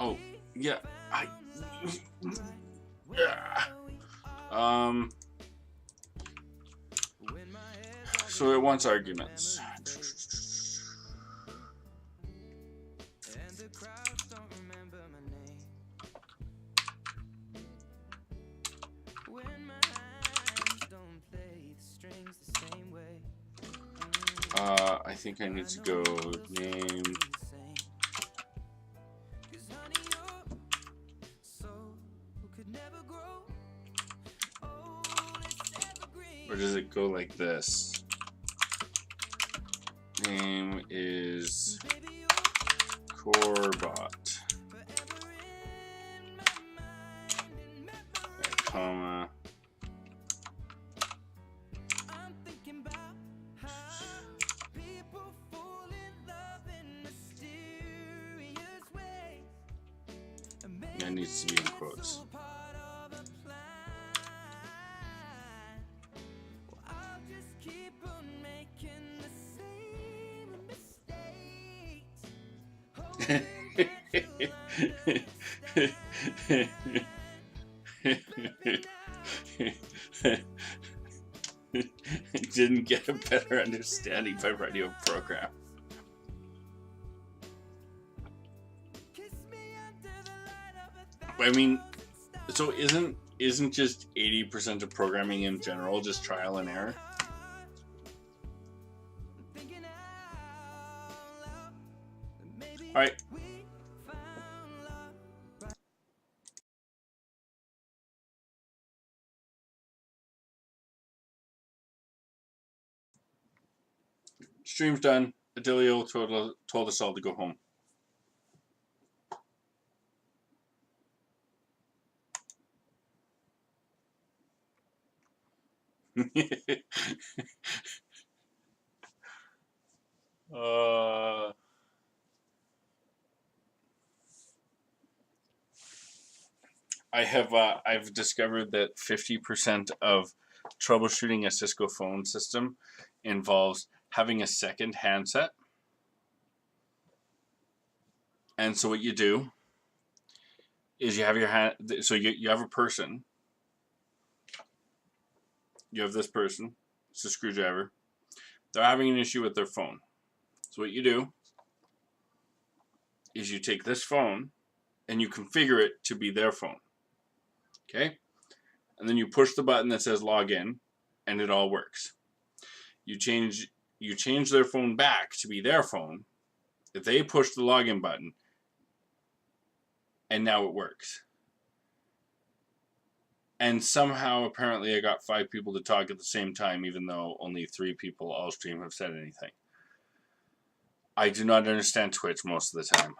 Oh, yeah. So it wants arguments. I think I need to go name. Or does it go like this? Name is Corebot. Comma. That needs to be in quotes. didn't get a better understanding by writing a program. I mean, so isn't just 80% of programming in general just trial and error? All right. Stream's done. Adilio told us all to go home. I've discovered that 50% of troubleshooting a Cisco phone system involves having a second handset. And so what you do is you have your hand. So you have a person. You have this person. It's a screwdriver. They're having an issue with their phone. So what you do is you take this phone and you configure it to be their phone. Okay? And then you push the button that says login and it all works. You change their phone back to be their phone. If they push the login button and now it works. And somehow, apparently, I got 5 people to talk at the same time, even though only 3 people all stream have said anything. I do not understand Twitch most of the time.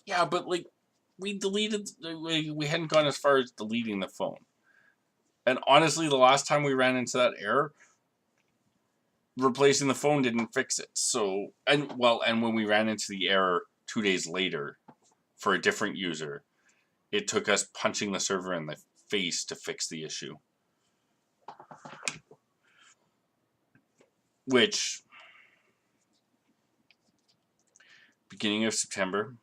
Yeah, but like, we hadn't gone as far as deleting the phone. And honestly, the last time we ran into that error, replacing the phone didn't fix it. So, and when we ran into the error 2 days later for a different user, it took us punching the server in the face to fix the issue. Which, beginning of September,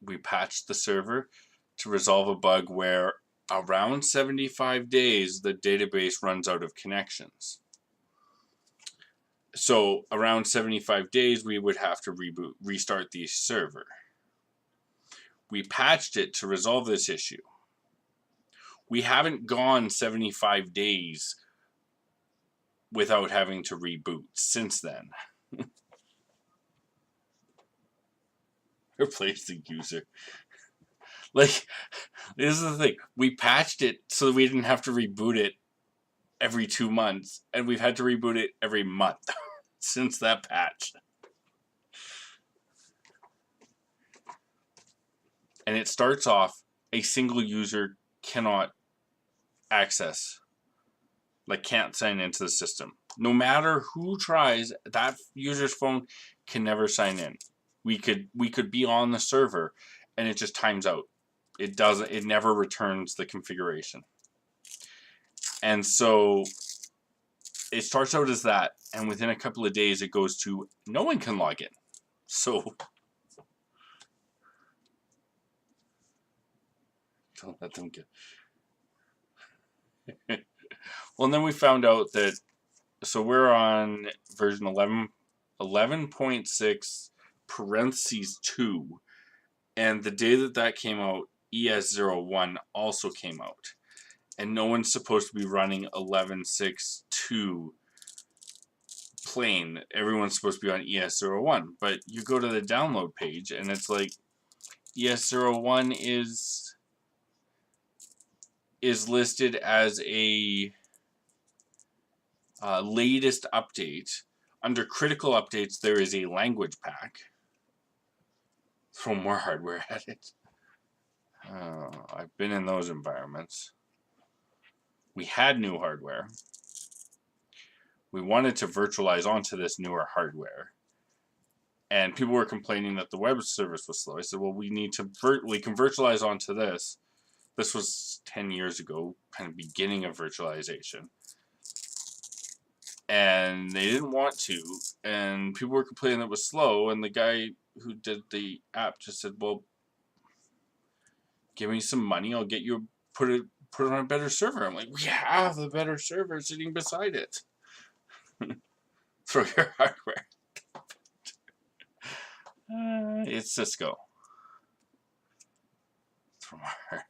we patched the server to resolve a bug where around 75 days the database runs out of connections. So around 75 days we would have to restart the server. We patched it to resolve this issue. We haven't gone 75 days without having to reboot since then. Replace the user. Like, this is the thing. We patched it so that we didn't have to reboot it every 2 months, and we've had to reboot it every month since that patch. And it starts off, a single user cannot access, like can't sign into the system. No matter who tries, that user's phone can never sign in. We could be on the server and it just times out. It never returns the configuration. And so it starts out as that, and within a couple of days it goes to no one can log in. So don't let them get. Well, and then we found out that, so we're on version 11.6 parentheses 2, and the day that came out, ES01 also came out, and no one's supposed to be running 11.6.2 plain. Everyone's supposed to be on ES01, but you go to the download page and it's like ES01 is listed as a latest update. Under critical updates, there is a language pack. Throw more hardware at it. I've been in those environments. We had new hardware. We wanted to virtualize onto this newer hardware. And people were complaining that the web service was slow. I said, well, we can virtualize onto this this was 10 years ago, kind of beginning of virtualization. And they didn't want to, and people were complaining it was slow, and the guy who did the app just said, well, give me some money, I'll get you put it on a better server. I'm like, we have the better server sitting beside it. Throw your hardware. It's Cisco. From our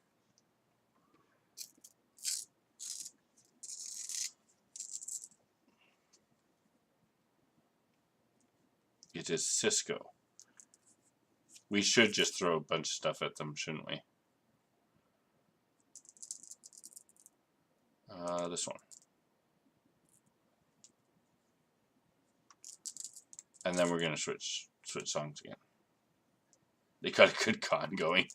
it is Cisco. We should just throw a bunch of stuff at them, shouldn't we? This one. And then we're gonna switch songs again. They got a good con going.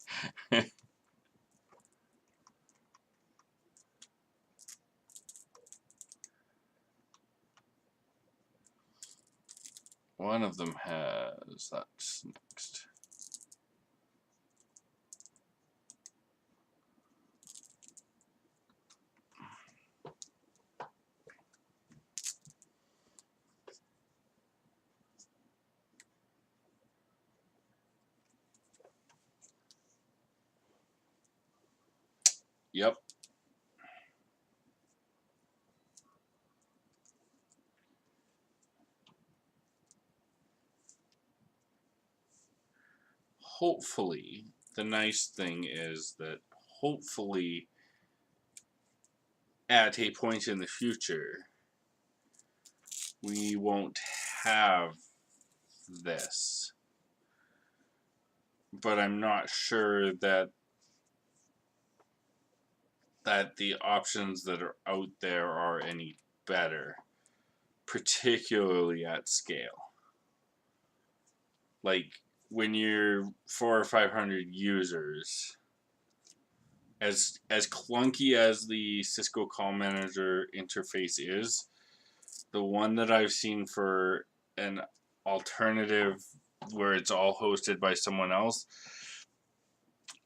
One of them has, that's next. Yep. Hopefully, the nice thing is that hopefully at a point in the future, we won't have this. But I'm not sure that the options that are out there are any better, particularly at scale. Like when you're 400 or 500 users, as clunky as the Cisco Call Manager interface is, the one that I've seen for an alternative where it's all hosted by someone else,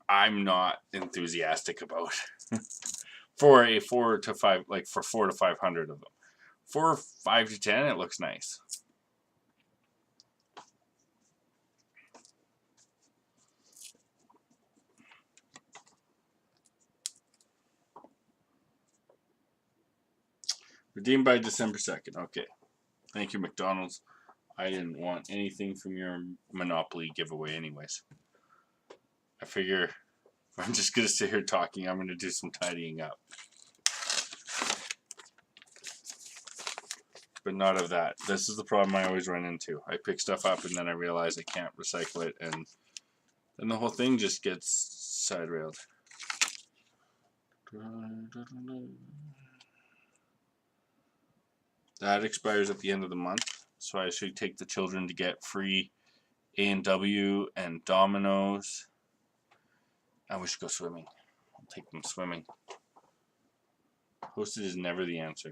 I'm not enthusiastic about. For a 4 to 5, like for 4 to 500 of them. For 5 to 10, it looks nice. Redeemed by December 2nd. Okay. Thank you, McDonald's. I didn't want anything from your Monopoly giveaway anyways. I figure if I'm just going to sit here talking, I'm going to do some tidying up. But not of that. This is the problem I always run into. I pick stuff up and then I realize I can't recycle it, and then the whole thing just gets side railed. That expires at the end of the month, so I should take the children to get free A&W and Domino's. And we should go swimming. I'll take them swimming. Hosted is never the answer.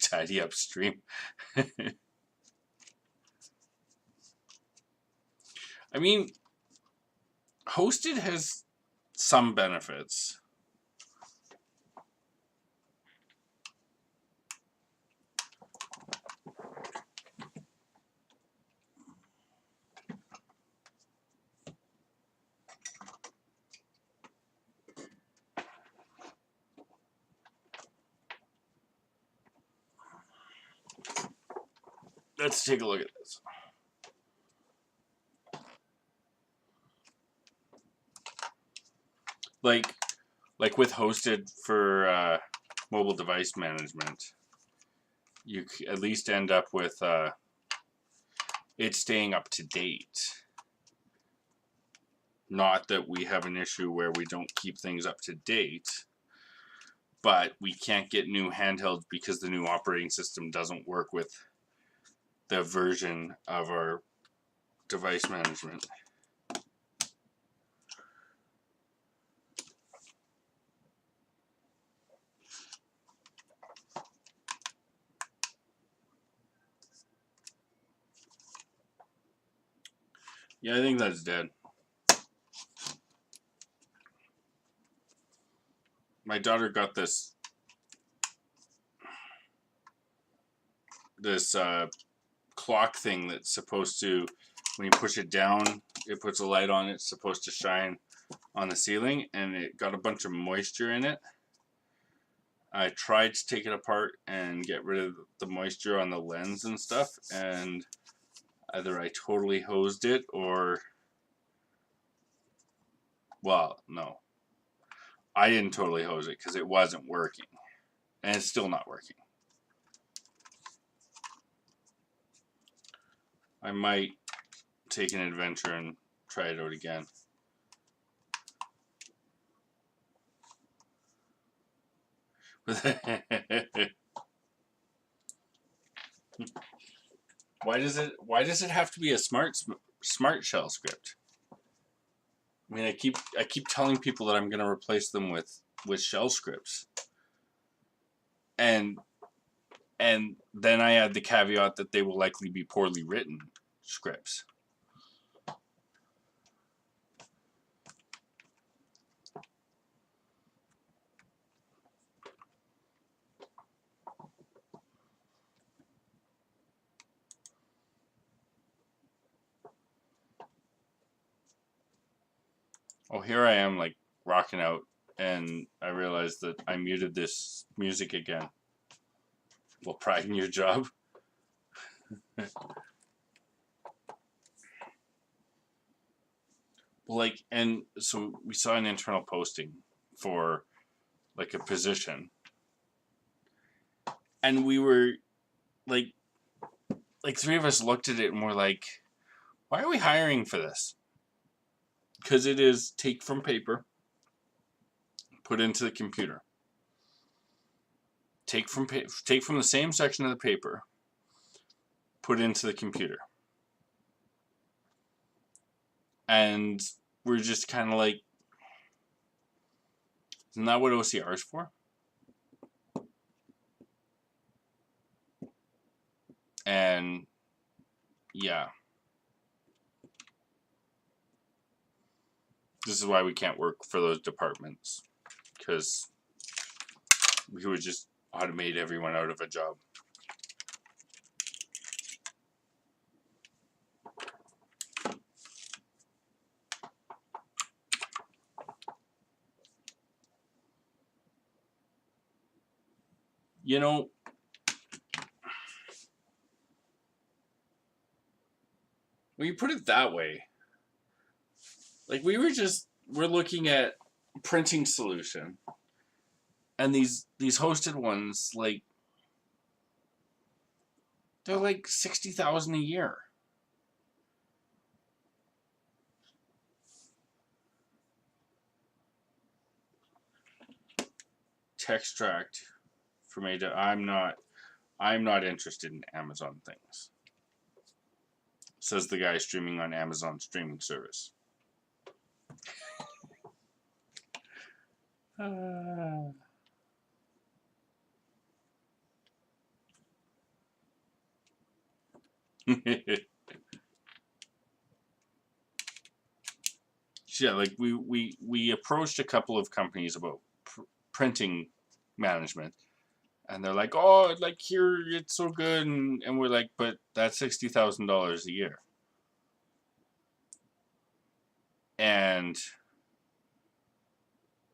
Tidy upstream. I mean, hosted has some benefits. Let's take a look at this. Like with hosted for mobile device management, you at least end up with it staying up to date. Not that we have an issue where we don't keep things up to date, but we can't get new handhelds because the new operating system doesn't work with the version of our device management. Yeah, I think that's dead. my daughter got this clock thing that's supposed to, when you push it down, it puts a light on. It's supposed to shine on the ceiling, and it got a bunch of moisture in it. I tried to take it apart and get rid of the moisture on the lens and stuff, and either I totally hosed it or, well, no. I didn't totally hose it because it wasn't working. And it's still not working. I might take an adventure and try it out again. Why does it have to be a smart shell script? I mean, I keep telling people that I'm going to replace them with shell scripts. And then I add the caveat that they will likely be poorly written scripts. Oh, here I am, like, rocking out, and I realized that I muted this music again. Well, pride in your job. Like, and so we saw an internal posting for, like, a position. And we were, like three of us looked at it and we're like, why are we hiring for this? Because it is take from paper, put into the computer. Take from the same section of the paper, put into the computer. And we're just kind of like, isn't that what OCR is for? And yeah. This is why we can't work for those departments, because we would just automate everyone out of a job. You know, when you put it that way, like we're looking at printing solution, and these hosted ones, like, they're like $60,000 a year. Textract from AWS. I'm not interested in Amazon things. Says the guy streaming on Amazon streaming service. Yeah, like we approached a couple of companies about printing management, and they're like, oh, like, here, it's so good, and we're like, but that's $60,000 a year, and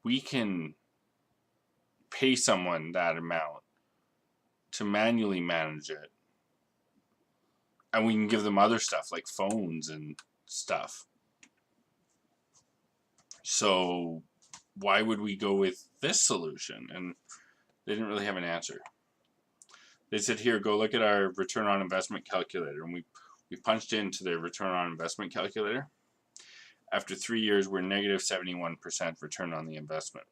we can pay someone that amount to manually manage it, and we can give them other stuff like phones and stuff. So why would we go with this solution? And they didn't really have an answer. They said, here, go look at our return on investment calculator. And we punched into their return on investment calculator. After 3 years, we're negative 71% return on the investment.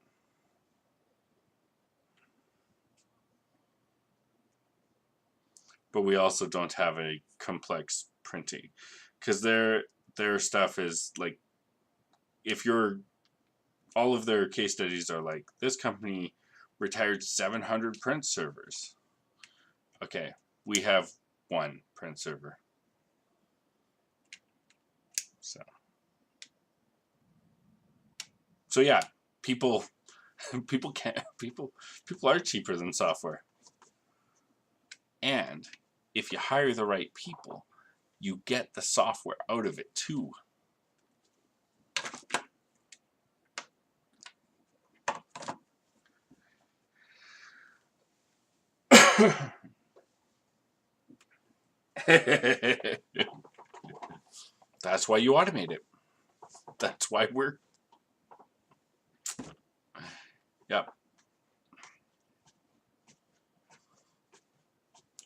But we also don't have a complex printing, because their stuff is like, if you're, all of their case studies are like, this company retired 700 print servers. Okay, we have one print server. So yeah, people People can't. People are cheaper than software. And if you hire the right people, you get the software out of it too. That's why you automate it. That's why we're. Yep.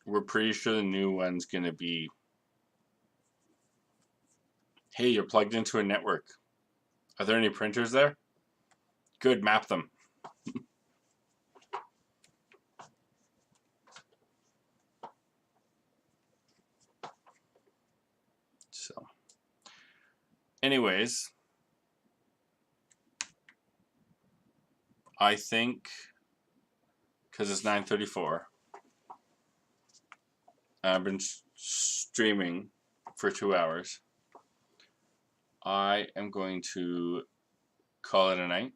We're pretty sure the new one's going to be, hey, you're plugged into a network. Are there any printers there? Good, map them. So, anyways, I think because it's 9:34, I've been streaming for 2 hours. I am going to call it a night.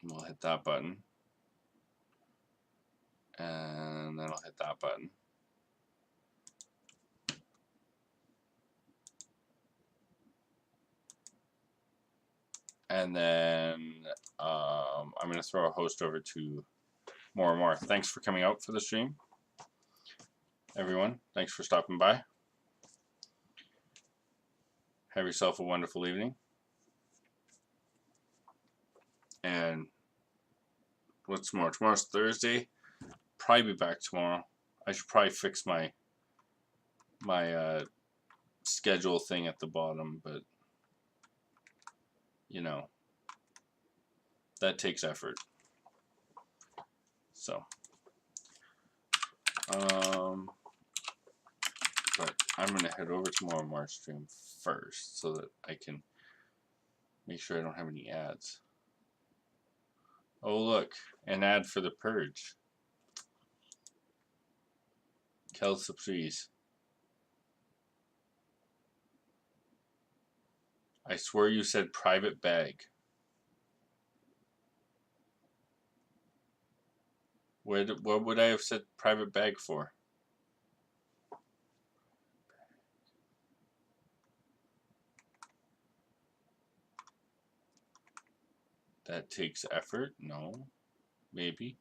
We'll hit that button. And then I'll hit that button. And then I'm going to throw a host over to More and More. Thanks for coming out for the stream. Everyone, thanks for stopping by. Have yourself a wonderful evening. And what's tomorrow? Tomorrow's Thursday. Probably be back tomorrow. I should probably fix my schedule thing at the bottom, but you know, that takes effort. So, but I'm gonna head over to More and More stream first so that I can make sure I don't have any ads. Oh look, an ad for The Purge. Kelsey, please. I swear you said private bag. What would I have said private bag for? That takes effort? No. Maybe.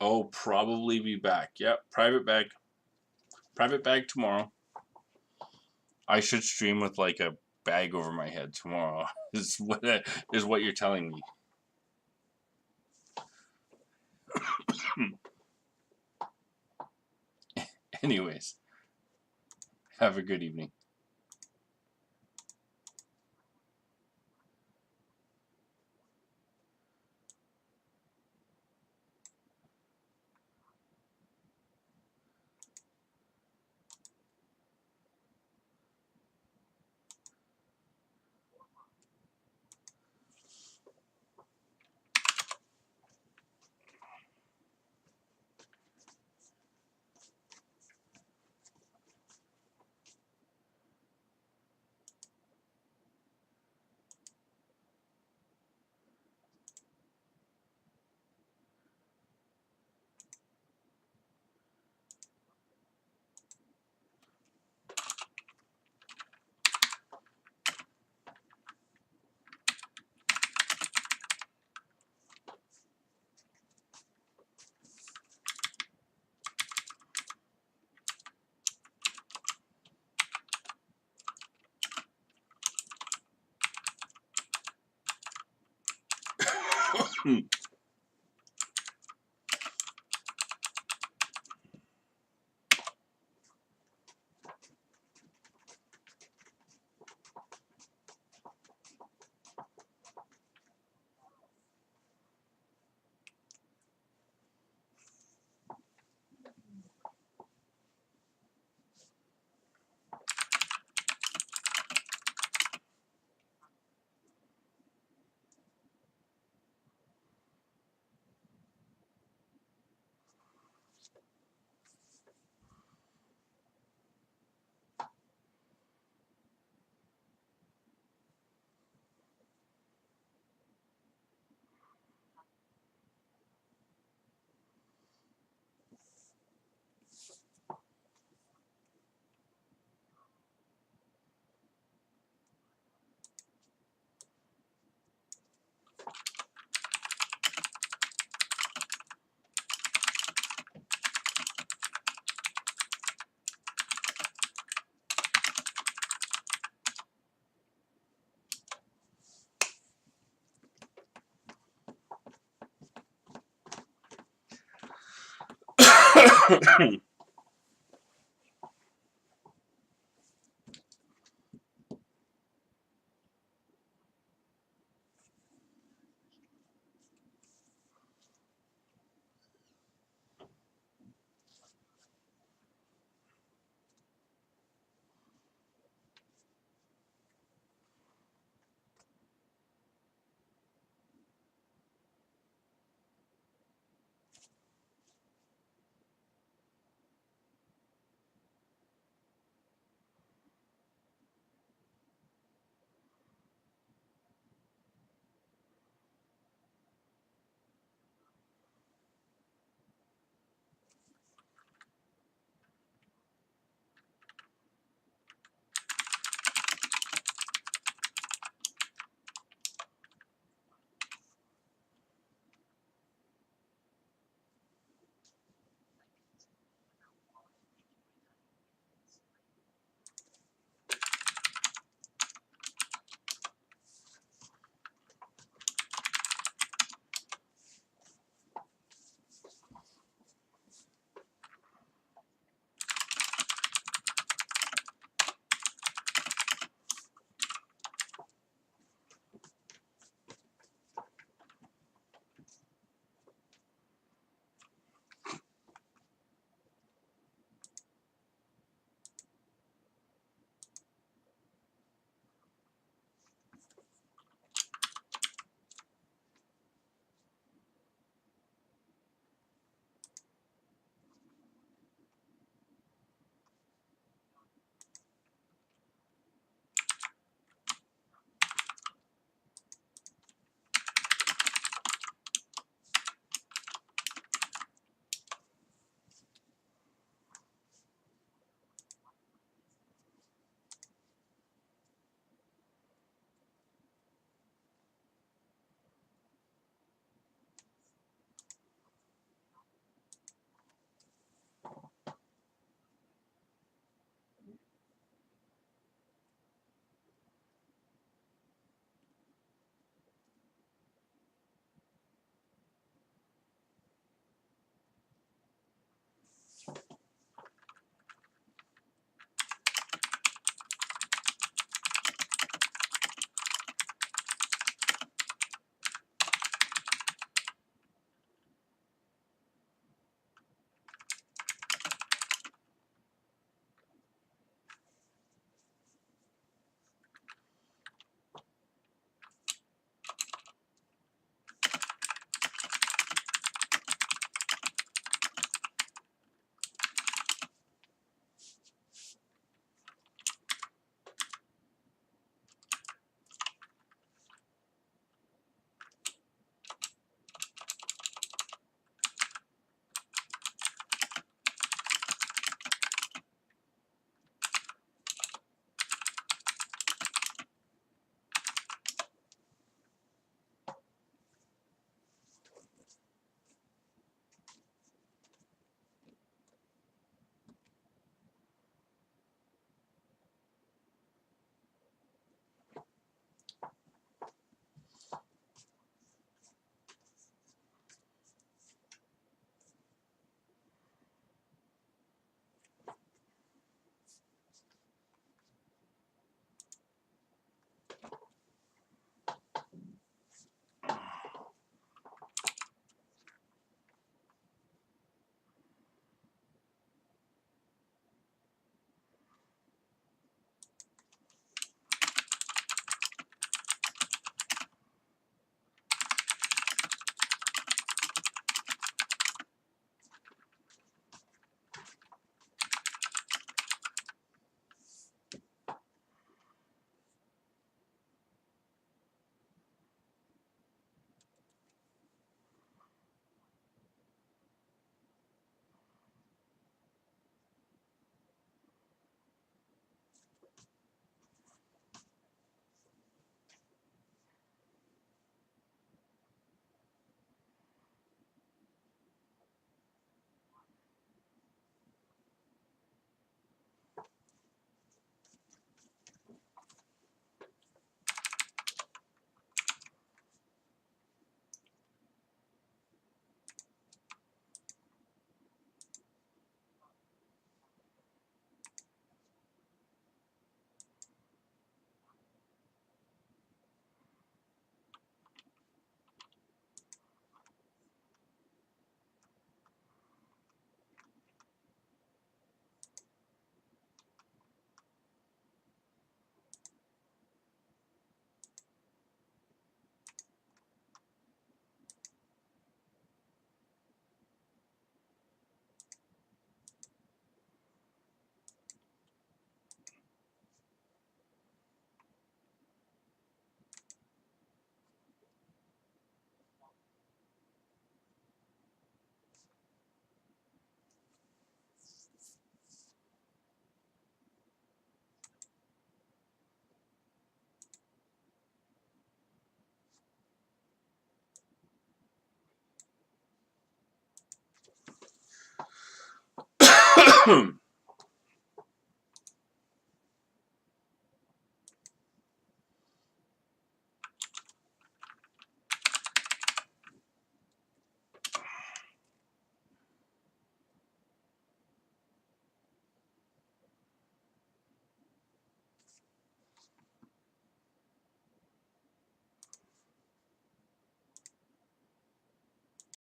Oh, probably be back. Yep, private bag. Private bag tomorrow. I should stream with like a bag over my head tomorrow. Is what you're telling me. Anyways, have a good evening.